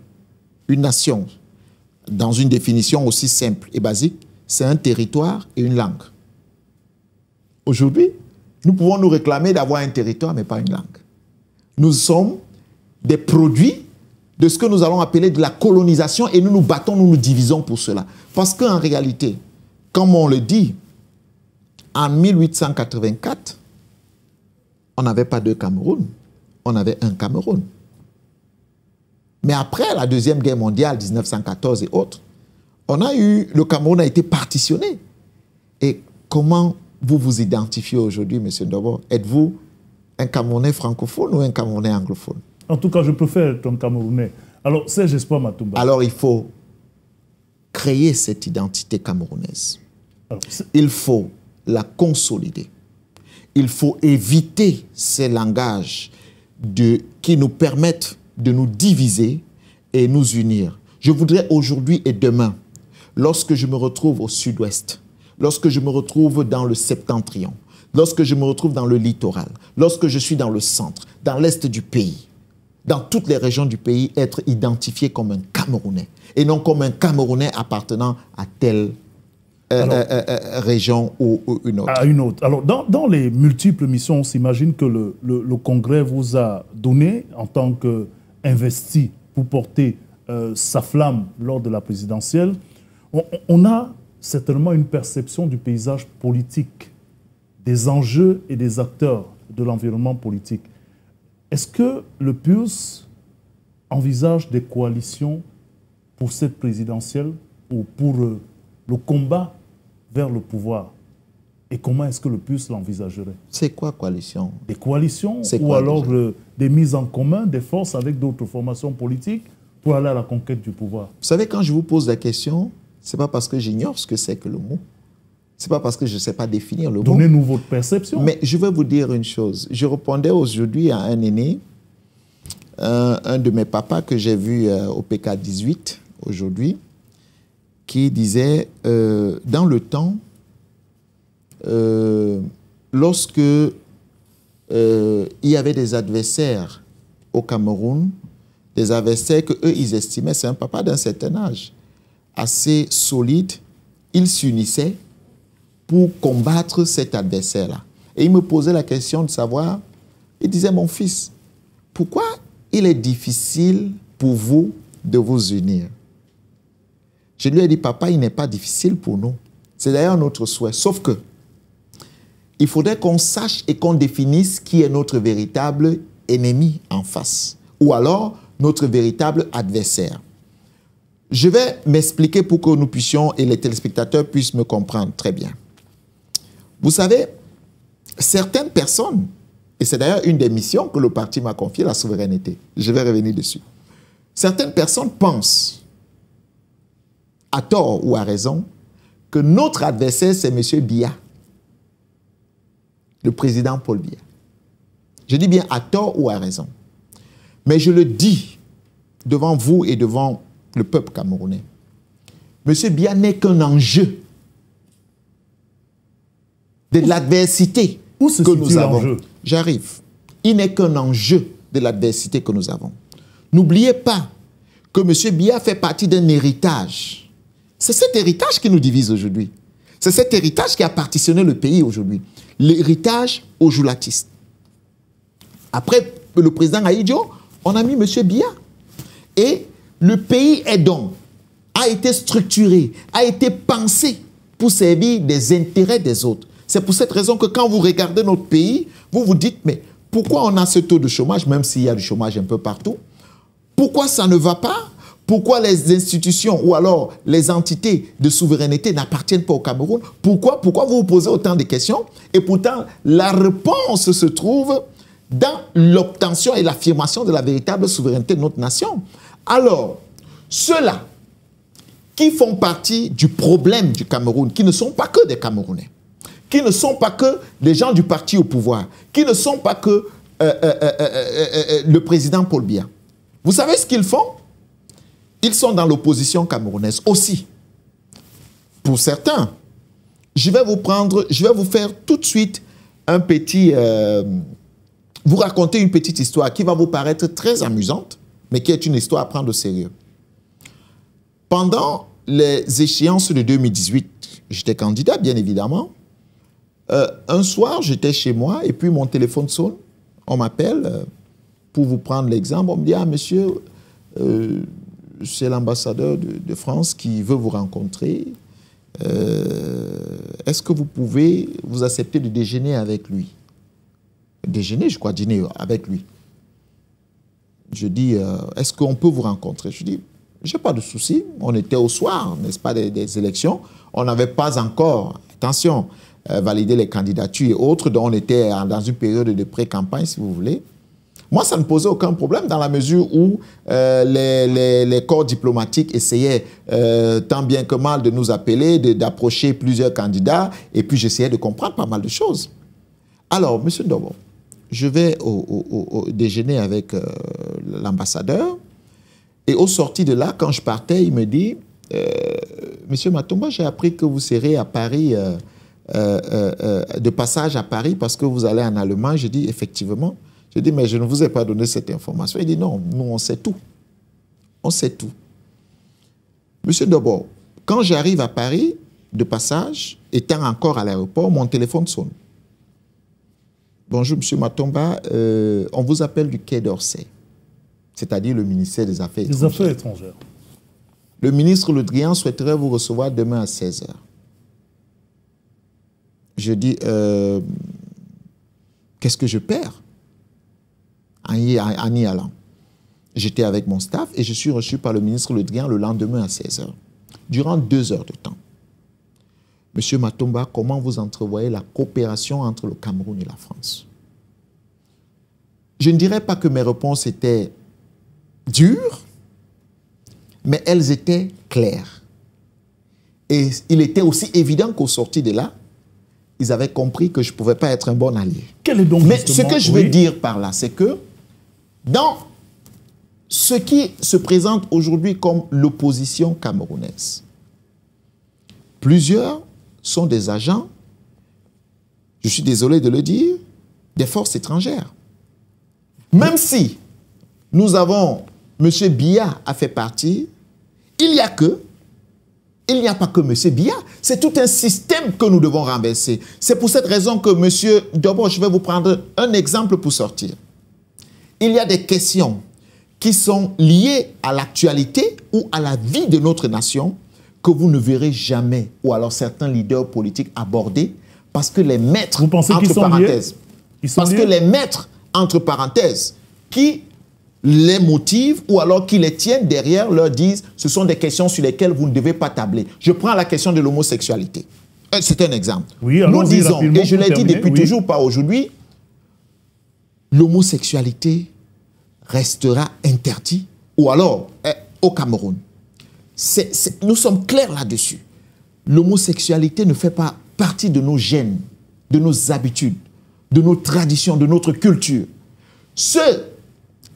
dans une définition aussi simple et basique, c'est un territoire et une langue. Aujourd'hui, nous pouvons nous réclamer d'avoir un territoire, mais pas une langue. Nous sommes des produits de ce que nous allons appeler de la colonisation et nous nous battons, nous nous divisons pour cela. Parce qu'en réalité, comme on le dit, en 1884, on n'avait pas deux Cameroun, on avait un Cameroun. Mais après la Deuxième Guerre mondiale, 1914 et autres, le Cameroun a été partitionné. Et comment vous vous identifiez aujourd'hui, M. Ndobor? Êtes-vous un Camerounais francophone ou un Camerounais anglophone? En tout cas, je préfère être un Camerounais. Alors, Serge Espoir Matumba. Alors, il faut créer cette identité camerounaise. Il faut la consolider. Il faut éviter ces langages qui nous permettent de nous diviser et nous unir. Je voudrais aujourd'hui et demain, lorsque je me retrouve au sud-ouest, lorsque je me retrouve dans le septentrion, lorsque je me retrouve dans le littoral, lorsque je suis dans le centre, dans l'est du pays, dans toutes les régions du pays, être identifié comme un Camerounais et non comme un Camerounais appartenant à telle région ou une autre. À une autre. Alors, dans les multiples missions, on s'imagine que le Congrès vous a donné, en tant qu'investi pour porter sa flamme lors de la présidentielle, on a certainement une perception du paysage politique, des enjeux et des acteurs de l'environnement politique. Est-ce que le PURS envisage des coalitions pour cette présidentielle ou pour le combat vers le pouvoir? Et comment est-ce que le PURS l'envisagerait? C'est quoi coalition? Des coalitions ou alors des mises en commun des forces avec d'autres formations politiques pour aller à la conquête du pouvoir? Vous savez, quand je vous pose la question, ce n'est pas parce que j'ignore ce que c'est que le mot. Ce n'est pas parce que je ne sais pas définir le mot. Donnez-nous votre perception. Mais je vais vous dire une chose. Je répondais aujourd'hui à un aîné, un de mes papas que j'ai vu au PK 18 aujourd'hui, qui disait, dans le temps, lorsque il y avait des adversaires au Cameroun, des adversaires qu'eux, ils estimaient, c'est un papa d'un certain âge, assez solide, ils s'unissaient pour combattre cet adversaire-là. Et il me posait la question de savoir, il disait, mon fils, pourquoi il est difficile pour vous de vous unir? Je lui ai dit, papa, il n'est pas difficile pour nous. C'est d'ailleurs notre souhait. Sauf que, il faudrait qu'on sache et qu'on définisse qui est notre véritable ennemi en face. Ou alors, notre véritable adversaire. Je vais m'expliquer pour que nous puissions, et les téléspectateurs puissent me comprendre très bien. Vous savez, certaines personnes, et c'est d'ailleurs une des missions que le parti m'a confiée, la souveraineté. Je vais revenir dessus. Certaines personnes pensent, à tort ou à raison, que notre adversaire, c'est M. Biya, le président Paul Biya. Je dis bien à tort ou à raison. Mais je le dis devant vous et devant le peuple camerounais. M. Biya n'est qu'un enjeu de l'adversité que nous avons. J'arrive. Il n'est qu'un enjeu de l'adversité que nous avons. N'oubliez pas que M. Biya fait partie d'un héritage. C'est cet héritage qui nous divise aujourd'hui. C'est cet héritage qui a partitionné le pays aujourd'hui. L'héritage ojulatiste. Après le président Aïdjo, on a mis M. Biya. Et le pays a été structuré, a été pensé pour servir des intérêts des autres. C'est pour cette raison que quand vous regardez notre pays, vous vous dites, mais pourquoi on a ce taux de chômage, même s'il y a du chômage un peu partout? Pourquoi ça ne va pas? Pourquoi les institutions ou alors les entités de souveraineté n'appartiennent pas au Cameroun? Pourquoi vous vous posez autant de questions? Et pourtant, la réponse se trouve dans l'obtention et l'affirmation de la véritable souveraineté de notre nation. Alors, ceux-là qui font partie du problème du Cameroun, qui ne sont pas que des Camerounais, qui ne sont pas que des gens du parti au pouvoir, qui ne sont pas que le président Paul Biya. Vous savez ce qu'ils font? Ils sont dans l'opposition camerounaise aussi. Pour certains, je vais vous faire tout de suite un petit... vous raconter une petite histoire qui va vous paraître très amusante, mais qui est une histoire à prendre au sérieux. Pendant les échéances de 2018, j'étais candidat, bien évidemment. Un soir, j'étais chez moi et puis mon téléphone sonne. On m'appelle, pour vous prendre l'exemple, on me dit « Ah, monsieur, c'est l'ambassadeur de France qui veut vous rencontrer. Est-ce que vous pouvez vous accepter de déjeuner avec lui ?» Déjeuner, je crois, dîner avec lui. Je dis « Est-ce qu'on peut vous rencontrer ?» Je dis « J'ai pas de souci. » On était au soir, n'est-ce pas, des élections. On n'avait pas encore, attention, validé les candidatures et autres, donc on était dans une période de pré-campagne, si vous voulez. Moi, ça ne posait aucun problème dans la mesure où les corps diplomatiques essayaient tant bien que mal de nous appeler, d'approcher plusieurs candidats, et puis j'essayais de comprendre pas mal de choses. Alors, monsieur Ndobo, je vais au déjeuner avec l'ambassadeur, et au sorti de là, quand je partais, il me dit « Monsieur Matomba, j'ai appris que vous serez à Paris, de passage à Paris, parce que vous allez en Allemagne. » Je dis « Effectivement. » Je dis, mais je ne vous ai pas donné cette information. Il dit, non, nous, on sait tout. On sait tout. Monsieur Ndobo, quand j'arrive à Paris, de passage, étant encore à l'aéroport, mon téléphone sonne. Bonjour, monsieur Matomba, on vous appelle du Quai d'Orsay, c'est-à-dire le ministère des Affaires étrangères. Des Affaires étrangères. Le ministre Le Drian souhaiterait vous recevoir demain à 16h. Je dis, qu'est-ce que je perds en y allant? J'étais avec mon staff et je suis reçu par le ministre Le Drian le lendemain à 16h, durant 2 heures de temps. Monsieur Matomba, comment vous entrevoyez la coopération entre le Cameroun et la France? Je ne dirais pas que mes réponses étaient dures, mais elles étaient claires. Et il était aussi évident qu'au sorti de là, ils avaient compris que je ne pouvais pas être un bon allié. Quel est donc mais ce que je veux dire par là, c'est que dans ce qui se présente aujourd'hui comme l'opposition camerounaise, plusieurs sont des agents, je suis désolé de le dire, des forces étrangères. Même si nous avons, M. Biya a fait partie, il n'y a pas que M. Biya, c'est tout un système que nous devons renverser. C'est pour cette raison que M. Ndobo, je vais vous prendre un exemple pour sortir. Il y a des questions qui sont liées à l'actualité ou à la vie de notre nation que vous ne verrez jamais, ou alors certains leaders politiques aborder, parce que les maîtres, entre parenthèses, les maîtres, entre parenthèses, qui les motivent ou alors qui les tiennent derrière, leur disent ce sont des questions sur lesquelles vous ne devez pas tabler. Je prends la question de l'homosexualité. C'est un exemple. Oui, nous disons, et je l'ai dit depuis toujours, pas aujourd'hui, l'homosexualité restera interdite, ou alors au Cameroun. Nous sommes clairs là-dessus. L'homosexualité ne fait pas partie de nos gènes, de nos habitudes, de nos traditions, de notre culture. Ceux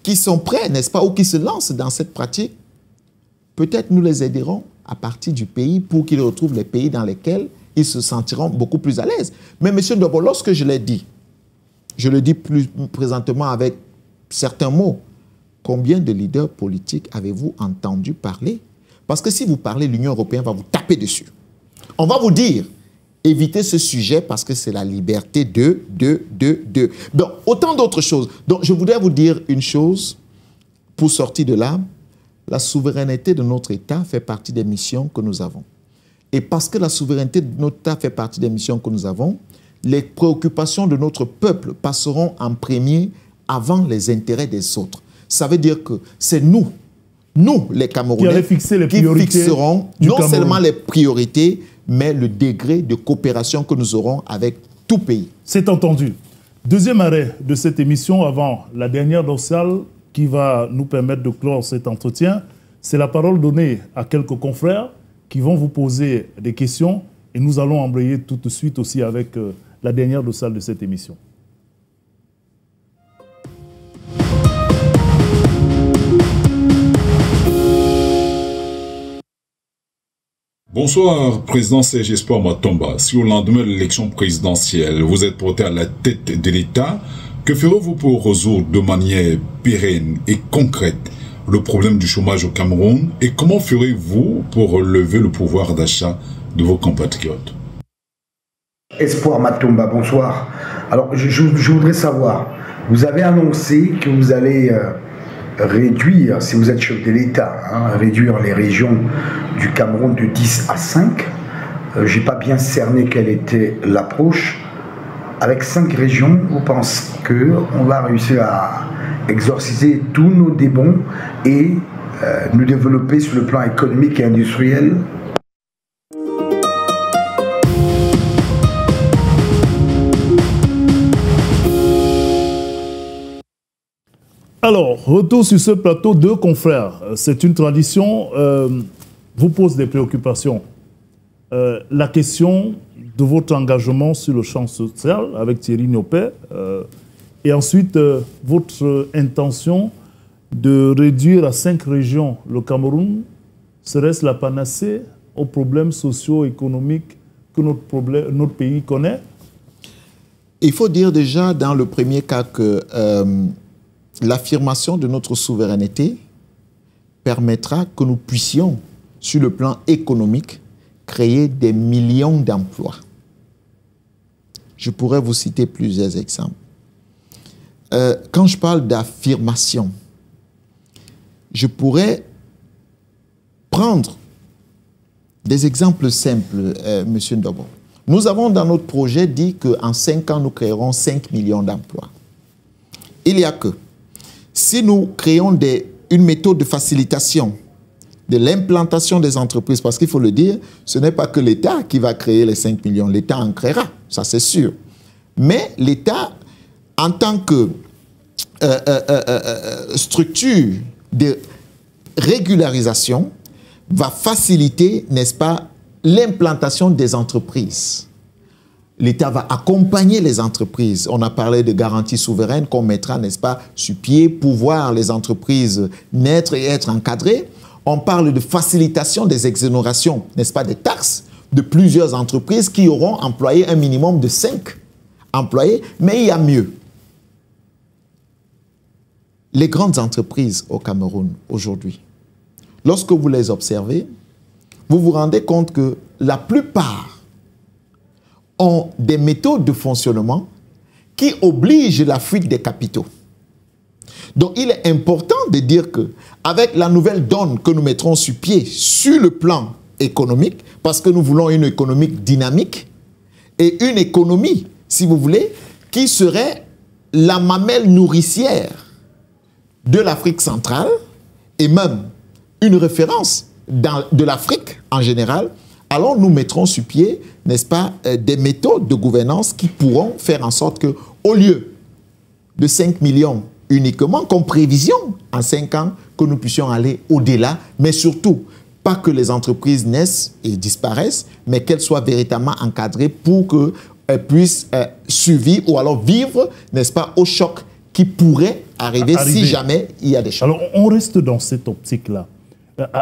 qui sont prêts, n'est-ce pas, ou qui se lancent dans cette pratique, peut-être nous les aiderons à partir du pays pour qu'ils retrouvent les pays dans lesquels ils se sentiront beaucoup plus à l'aise. Mais M. Ndobo, lorsque je l'ai dit, je le dis plus présentement avec certains mots, combien de leaders politiques avez-vous entendu parler? Parce que si vous parlez, l'Union européenne va vous taper dessus. On va vous dire, évitez ce sujet parce que c'est la liberté de. Donc, autant d'autres choses. Donc, je voudrais vous dire une chose pour sortir de là. La souveraineté de notre État fait partie des missions que nous avons. Et parce que la souveraineté de notre État fait partie des missions que nous avons, les préoccupations de notre peuple passeront en premier avant les intérêts des autres. Ça veut dire que c'est nous, nous, les Camerounais, qui fixerons non seulement les priorités, mais le degré de coopération que nous aurons avec tout pays. C'est entendu. Deuxième arrêt de cette émission avant la dernière dorsale qui va nous permettre de clore cet entretien. C'est la parole donnée à quelques confrères qui vont vous poser des questions et nous allons embrayer tout de suite aussi avec la dernière dorsale de cette émission. Bonsoir, président Serge Espoir Matomba. Si au lendemain de l'élection présidentielle, vous êtes porté à la tête de l'État, que ferez-vous pour résoudre de manière pérenne et concrète le problème du chômage au Cameroun et comment ferez-vous pour relever le pouvoir d'achat de vos compatriotes? Espoir Matomba, bonsoir. Alors, je voudrais savoir, vous avez annoncé que vous allez réduire, si vous êtes chef de l'État, réduire les régions du Cameroun de 10 à 5. Je n'ai pas bien cerné quelle était l'approche. Avec 5 régions, vous pensez qu'on va réussir à exorciser tous nos débons et nous développer sur le plan économique et industriel? Alors, retour sur ce plateau, 2 confrères. C'est une tradition, vous pose des préoccupations. La question de votre engagement sur le champ social avec Thierry Niopé, et ensuite votre intention de réduire à 5 régions le Cameroun, serait-ce la panacée aux problèmes socio-économiques que notre pays connaît? Il faut dire déjà dans le premier cas que l'affirmation de notre souveraineté permettra que nous puissions, sur le plan économique, créer des millions d'emplois. Je pourrais vous citer plusieurs exemples. Quand je parle d'affirmation, je pourrais prendre des exemples simples, M. Ndobo. Nous avons dans notre projet dit qu'en 5 ans, nous créerons 5 millions d'emplois. Il y a que, si nous créons une méthode de facilitation de l'implantation des entreprises, parce qu'il faut le dire, ce n'est pas que l'État qui va créer les 5 millions, l'État en créera, ça c'est sûr. Mais l'État, en tant que structure de régularisation, va faciliter, n'est-ce pas, l'implantation des entreprises. L'État va accompagner les entreprises. On a parlé de garantie souveraine qu'on mettra, n'est-ce pas, sur pied pour voir les entreprises naître et être encadrées. On parle de facilitation des exonérations, n'est-ce pas, des taxes de plusieurs entreprises qui auront employé un minimum de 5 employés. Mais il y a mieux. Les grandes entreprises au Cameroun aujourd'hui, lorsque vous les observez, vous vous rendez compte que la plupart ont des méthodes de fonctionnement qui obligent la fuite des capitaux. Donc, il est important de dire que, avec la nouvelle donne que nous mettrons sur pied sur le plan économique, parce que nous voulons une économie dynamique et une économie, si vous voulez, qui serait la mamelle nourricière de l'Afrique centrale et même une référence de l'Afrique en général, alors nous mettrons sur pied, n'est-ce pas, des méthodes de gouvernance qui pourront faire en sorte que, au lieu de 5 millions uniquement comme prévision en 5 ans, que nous puissions aller au-delà, mais surtout, pas que les entreprises naissent et disparaissent, mais qu'elles soient véritablement encadrées pour qu'elles puissent survivre ou alors vivre, n'est-ce pas, au choc qui pourrait arriver si jamais il y a des chocs. Alors, on reste dans cette optique-là,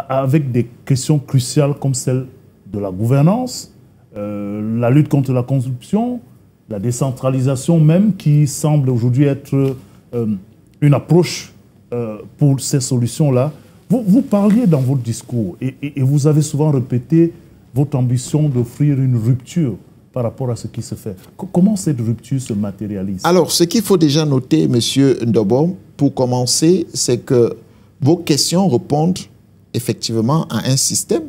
avec des questions cruciales comme celle de la gouvernance, la lutte contre la corruption, la décentralisation même, qui semble aujourd'hui être une approche pour ces solutions-là. Vous parliez dans votre discours et vous avez souvent répété votre ambition d'offrir une rupture par rapport à ce qui se fait. Comment cette rupture se matérialise? Alors, ce qu'il faut déjà noter, M. Ndobo, pour commencer, c'est que vos questions répondent effectivement à un système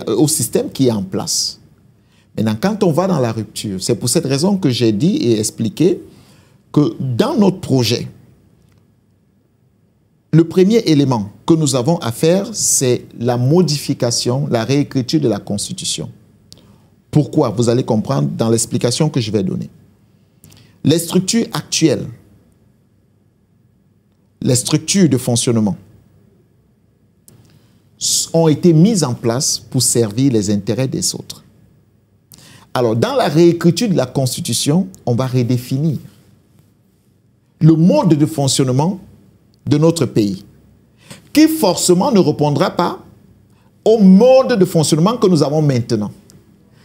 au système qui est en place. Maintenant, quand on va dans la rupture, c'est pour cette raison que j'ai dit et expliqué que dans notre projet, le premier élément que nous avons à faire, c'est la modification, la réécriture de la Constitution. Pourquoi? Vous allez comprendre dans l'explication que je vais donner. Les structures actuelles, les structures de fonctionnement ont été mises en place pour servir les intérêts des autres. Alors, dans la réécriture de la Constitution, on va redéfinir le mode de fonctionnement de notre pays, qui forcément ne répondra pas au mode de fonctionnement que nous avons maintenant.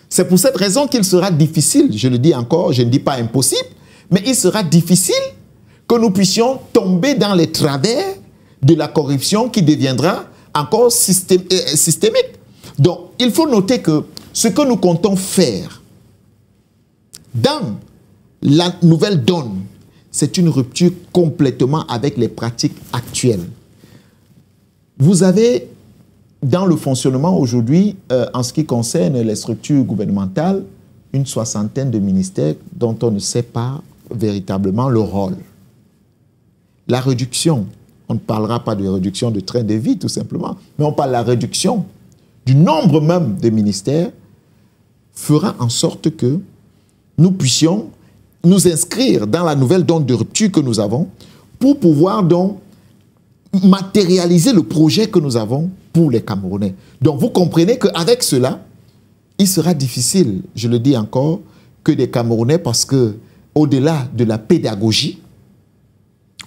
C'est pour cette raison qu'il sera difficile, je le dis encore, je ne dis pas impossible, mais il sera difficile que nous puissions tomber dans les travers de la corruption qui deviendra encore systémique. Donc, il faut noter que ce que nous comptons faire dans la nouvelle donne, c'est une rupture complètement avec les pratiques actuelles. Vous avez, dans le fonctionnement aujourd'hui, en ce qui concerne les structures gouvernementales, une soixantaine de ministères dont on ne sait pas véritablement le rôle. La réduction, on ne parlera pas de réduction de train de vie tout simplement, mais on parle de la réduction du nombre même de ministères, fera en sorte que nous puissions nous inscrire dans la nouvelle donne de rupture que nous avons pour pouvoir donc matérialiser le projet que nous avons pour les Camerounais. Donc vous comprenez qu'avec cela, il sera difficile, je le dis encore, que des Camerounais, parce que au-delà de la pédagogie,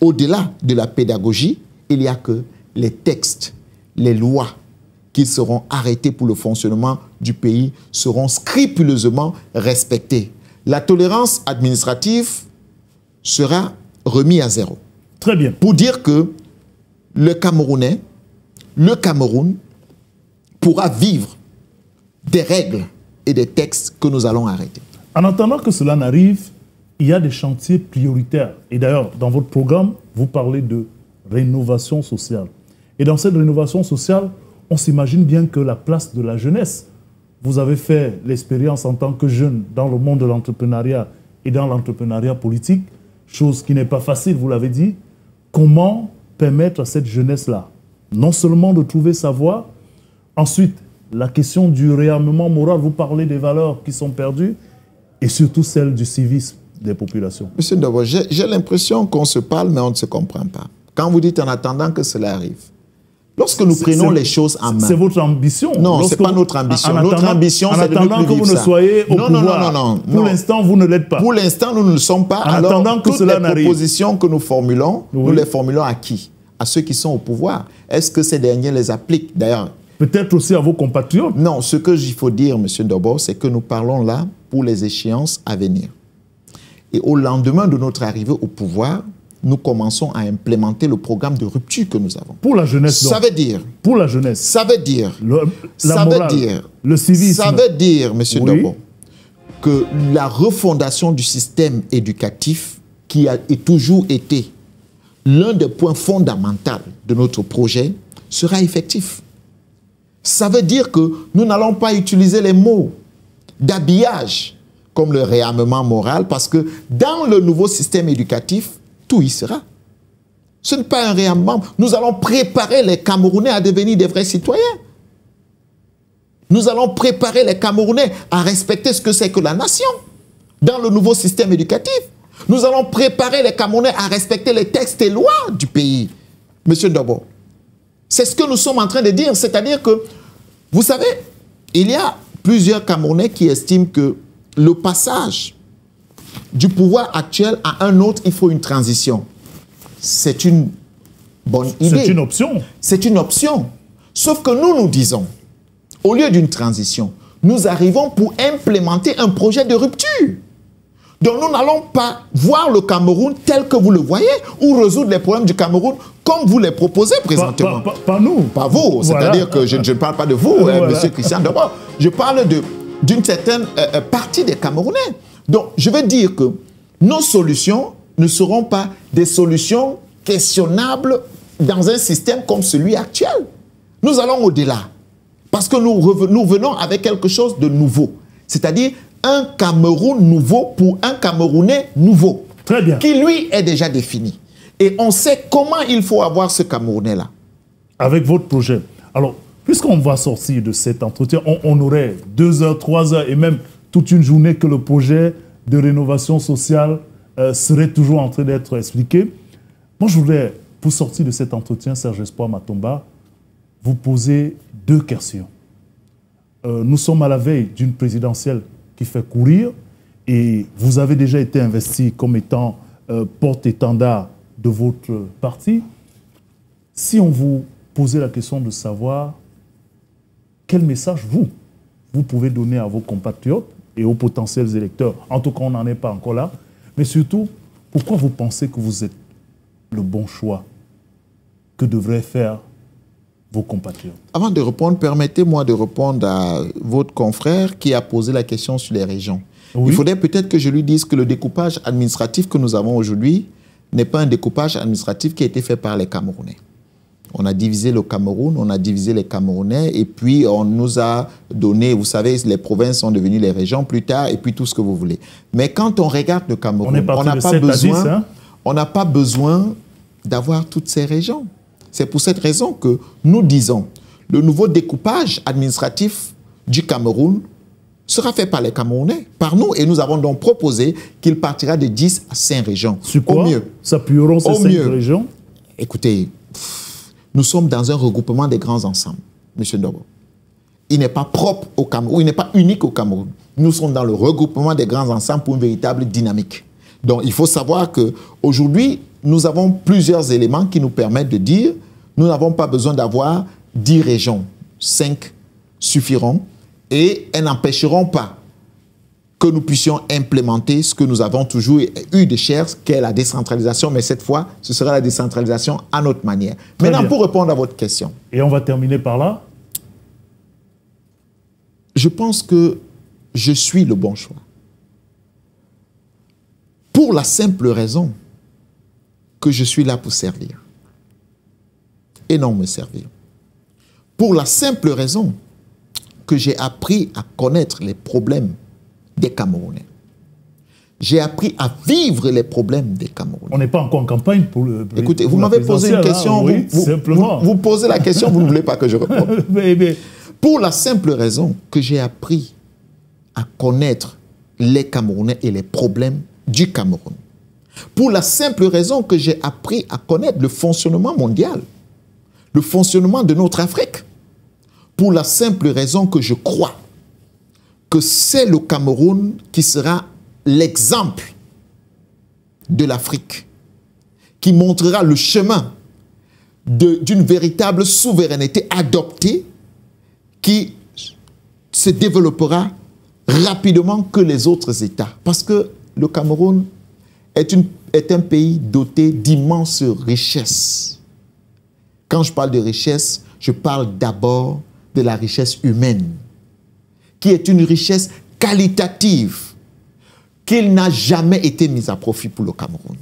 il n'y a que les textes, les lois qui seront arrêtées pour le fonctionnement du pays seront scrupuleusement respectées. La tolérance administrative sera remise à zéro. Très bien. Pour dire que le Camerounais, le Cameroun pourra vivre des règles et des textes que nous allons arrêter. En attendant que cela n'arrive, il y a des chantiers prioritaires. Et d'ailleurs, dans votre programme, vous parlez de rénovation sociale. Et dans cette rénovation sociale, on s'imagine bien que la place de la jeunesse, vous avez fait l'expérience en tant que jeune dans le monde de l'entrepreneuriat et dans l'entrepreneuriat politique, chose qui n'est pas facile, vous l'avez dit. Comment permettre à cette jeunesse-là, non seulement de trouver sa voie, ensuite, la question du réarmement moral, vous parlez des valeurs qui sont perdues, et surtout celle du civisme des populations. Monsieur Ndabo, j'ai l'impression qu'on se parle, mais on ne se comprend pas. Quand vous dites en attendant que cela arrive, lorsque nous prenons les choses en main... C'est votre ambition. Non, ce n'est pas notre ambition. Notre ambition, c'est de ne plus vivre ça. En attendant que vous ne soyez au pouvoir. Non. Pour l'instant, vous ne l'êtes pas. Pour l'instant, nous ne le sommes pas. En attendant que cela n'arrive. Toutes les propositions que nous formulons, nous les formulons à qui? À ceux qui sont au pouvoir. Est-ce que ces derniers les appliquent? D'ailleurs... Peut-être aussi à vos compatriotes. Non, ce que il faut dire, M. Ndabo, c'est que nous parlons là pour les échéances à venir. Et au lendemain de notre arrivée au pouvoir, nous commençons à implémenter le programme de rupture que nous avons. Pour la jeunesse, donc. Ça veut dire... Pour la jeunesse. Ça veut dire... La morale, le civisme. Ça veut dire, M. Ndabo, que la refondation du système éducatif, qui a toujours été l'un des points fondamentaux de notre projet, sera effectif. Ça veut dire que nous n'allons pas utiliser les mots d'habillage comme le réarmement moral, parce que dans le nouveau système éducatif, tout y sera. Ce n'est pas un réarmement. Nous allons préparer les Camerounais à devenir des vrais citoyens. Nous allons préparer les Camerounais à respecter ce que c'est que la nation dans le nouveau système éducatif. Nous allons préparer les Camerounais à respecter les textes et lois du pays. Monsieur Ndabo, c'est ce que nous sommes en train de dire. C'est-à-dire que, vous savez, il y a plusieurs Camerounais qui estiment que le passage du pouvoir actuel à un autre, il faut une transition. C'est une bonne idée. C'est une option. C'est une option. Sauf que nous disons, au lieu d'une transition, nous arrivons pour implémenter un projet de rupture. Donc nous n'allons pas voir le Cameroun tel que vous le voyez ou résoudre les problèmes du Cameroun comme vous les proposez présentement. Pas nous. Pas vous. Voilà. C'est-à-dire que je ne parle pas de vous, voilà. Monsieur Christian Ndabo. Je parle d'une certaine partie des Camerounais. Donc je veux dire que nos solutions ne seront pas des solutions questionnables dans un système comme celui actuel. Nous allons au-delà. Parce que nous venons avec quelque chose de nouveau. C'est-à-dire un Cameroun nouveau pour un Camerounais nouveau. Très bien. Qui, lui, est déjà défini. Et on sait comment il faut avoir ce Camerounais-là. Avec votre projet. Alors, puisqu'on va sortir de cet entretien, on aurait 2 heures, 3 heures et même toute une journée que le projet de rénovation sociale serait toujours en train d'être expliqué. Moi, je voudrais, pour sortir de cet entretien, Serge Espoir Matomba, vous poser 2 questions. Nous sommes à la veille d'une présidentielle qui fait courir et vous avez déjà été investi comme étant porte-étendard de votre parti. Si on vous posait la question de savoir quel message vous pouvez donner à vos compatriotes et aux potentiels électeurs, en tout cas on n'en est pas encore là, mais surtout, pourquoi vous pensez que vous êtes le bon choix que devraient faire vos compatriotes? Avant de répondre, permettez-moi de répondre à votre confrère qui a posé la question sur les régions. Oui. Il faudrait peut-être que je lui dise que le découpage administratif que nous avons aujourd'hui n'est pas un découpage administratif qui a été fait par les Camerounais. On a divisé le Cameroun, on a divisé les Camerounais et puis on nous a donné, vous savez, les provinces sont devenues les régions plus tard et puis tout ce que vous voulez. Mais quand on regarde le Cameroun, on n'a pas besoin d'avoir toutes ces régions. C'est pour cette raison que nous disons le nouveau découpage administratif du Cameroun sera fait par les Camerounais, par nous, et nous avons donc proposé qu'il partira de 10 à 5 régions. Sur quoi au mieux. S'appuieront ces 5 régions? Écoutez, nous sommes dans un regroupement des grands ensembles, M. Ndobo. Il n'est pas propre au Cameroun, il n'est pas unique au Cameroun. Nous sommes dans le regroupement des grands ensembles pour une véritable dynamique. Donc il faut savoir qu'aujourd'hui, nous avons plusieurs éléments qui nous permettent de dire nous n'avons pas besoin d'avoir 10 régions. 5 suffiront et elles n'empêcheront pas que nous puissions implémenter ce que nous avons toujours eu de cher, qu'est la décentralisation, mais cette fois, ce sera la décentralisation à notre manière. Maintenant, pour répondre à votre question. Et on va terminer par là. Je pense que je suis le bon choix. Pour la simple raison que je suis là pour servir. Et non me servir. Pour la simple raison que j'ai appris à connaître les problèmes des Camerounais. J'ai appris à vivre les problèmes des Camerounais. On n'est pas encore en campagne pour le... Écoutez, vous m'avez posé une question, hein, oui, simplement. Vous posez la question, vous ne voulez pas que je réponde. mais... Pour la simple raison que j'ai appris à connaître les Camerounais et les problèmes du Cameroun. Pour la simple raison que j'ai appris à connaître le fonctionnement mondial, le fonctionnement de notre Afrique. Pour la simple raison que je crois que c'est le Cameroun qui sera l'exemple de l'Afrique, qui montrera le chemin d'une véritable souveraineté adoptée qui se développera rapidement que les autres États. Parce que le Cameroun est un pays doté d'immenses richesses. Quand je parle de richesse, je parle d'abord de la richesse humaine, qui est une richesse qualitative, qu'il n'a jamais été mise à profit pour le Cameroun.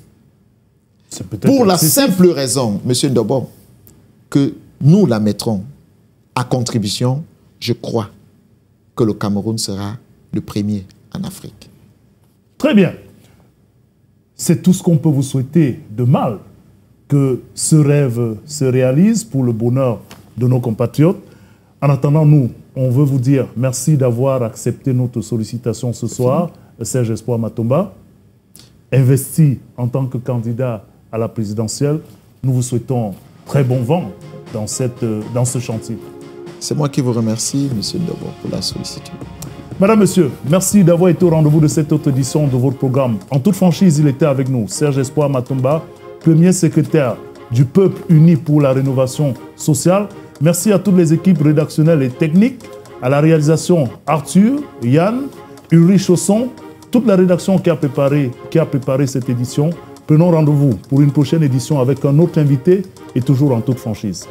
Pour la simple raison, M. Ndobo, que nous la mettrons à contribution, je crois que le Cameroun sera le premier en Afrique. Très bien. C'est tout ce qu'on peut vous souhaiter de mal, que ce rêve se réalise pour le bonheur de nos compatriotes. En attendant, nous, on veut vous dire merci d'avoir accepté notre sollicitation ce soir, Serge Espoir Matomba. Investi en tant que candidat à la présidentielle, nous vous souhaitons très bon vent dans ce chantier. C'est moi qui vous remercie, M. Ndobo, pour la sollicitude. Madame, Monsieur, merci d'avoir été au rendez-vous de cette autre édition de votre programme. En toute franchise, il était avec nous, Serge Espoir Matomba, premier secrétaire du Peuple uni pour la rénovation sociale. Merci à toutes les équipes rédactionnelles et techniques, à la réalisation Arthur, Yann, Ulrich Chausson, toute la rédaction qui a préparé cette édition. Prenons rendez-vous pour une prochaine édition avec un autre invité et toujours en toute franchise.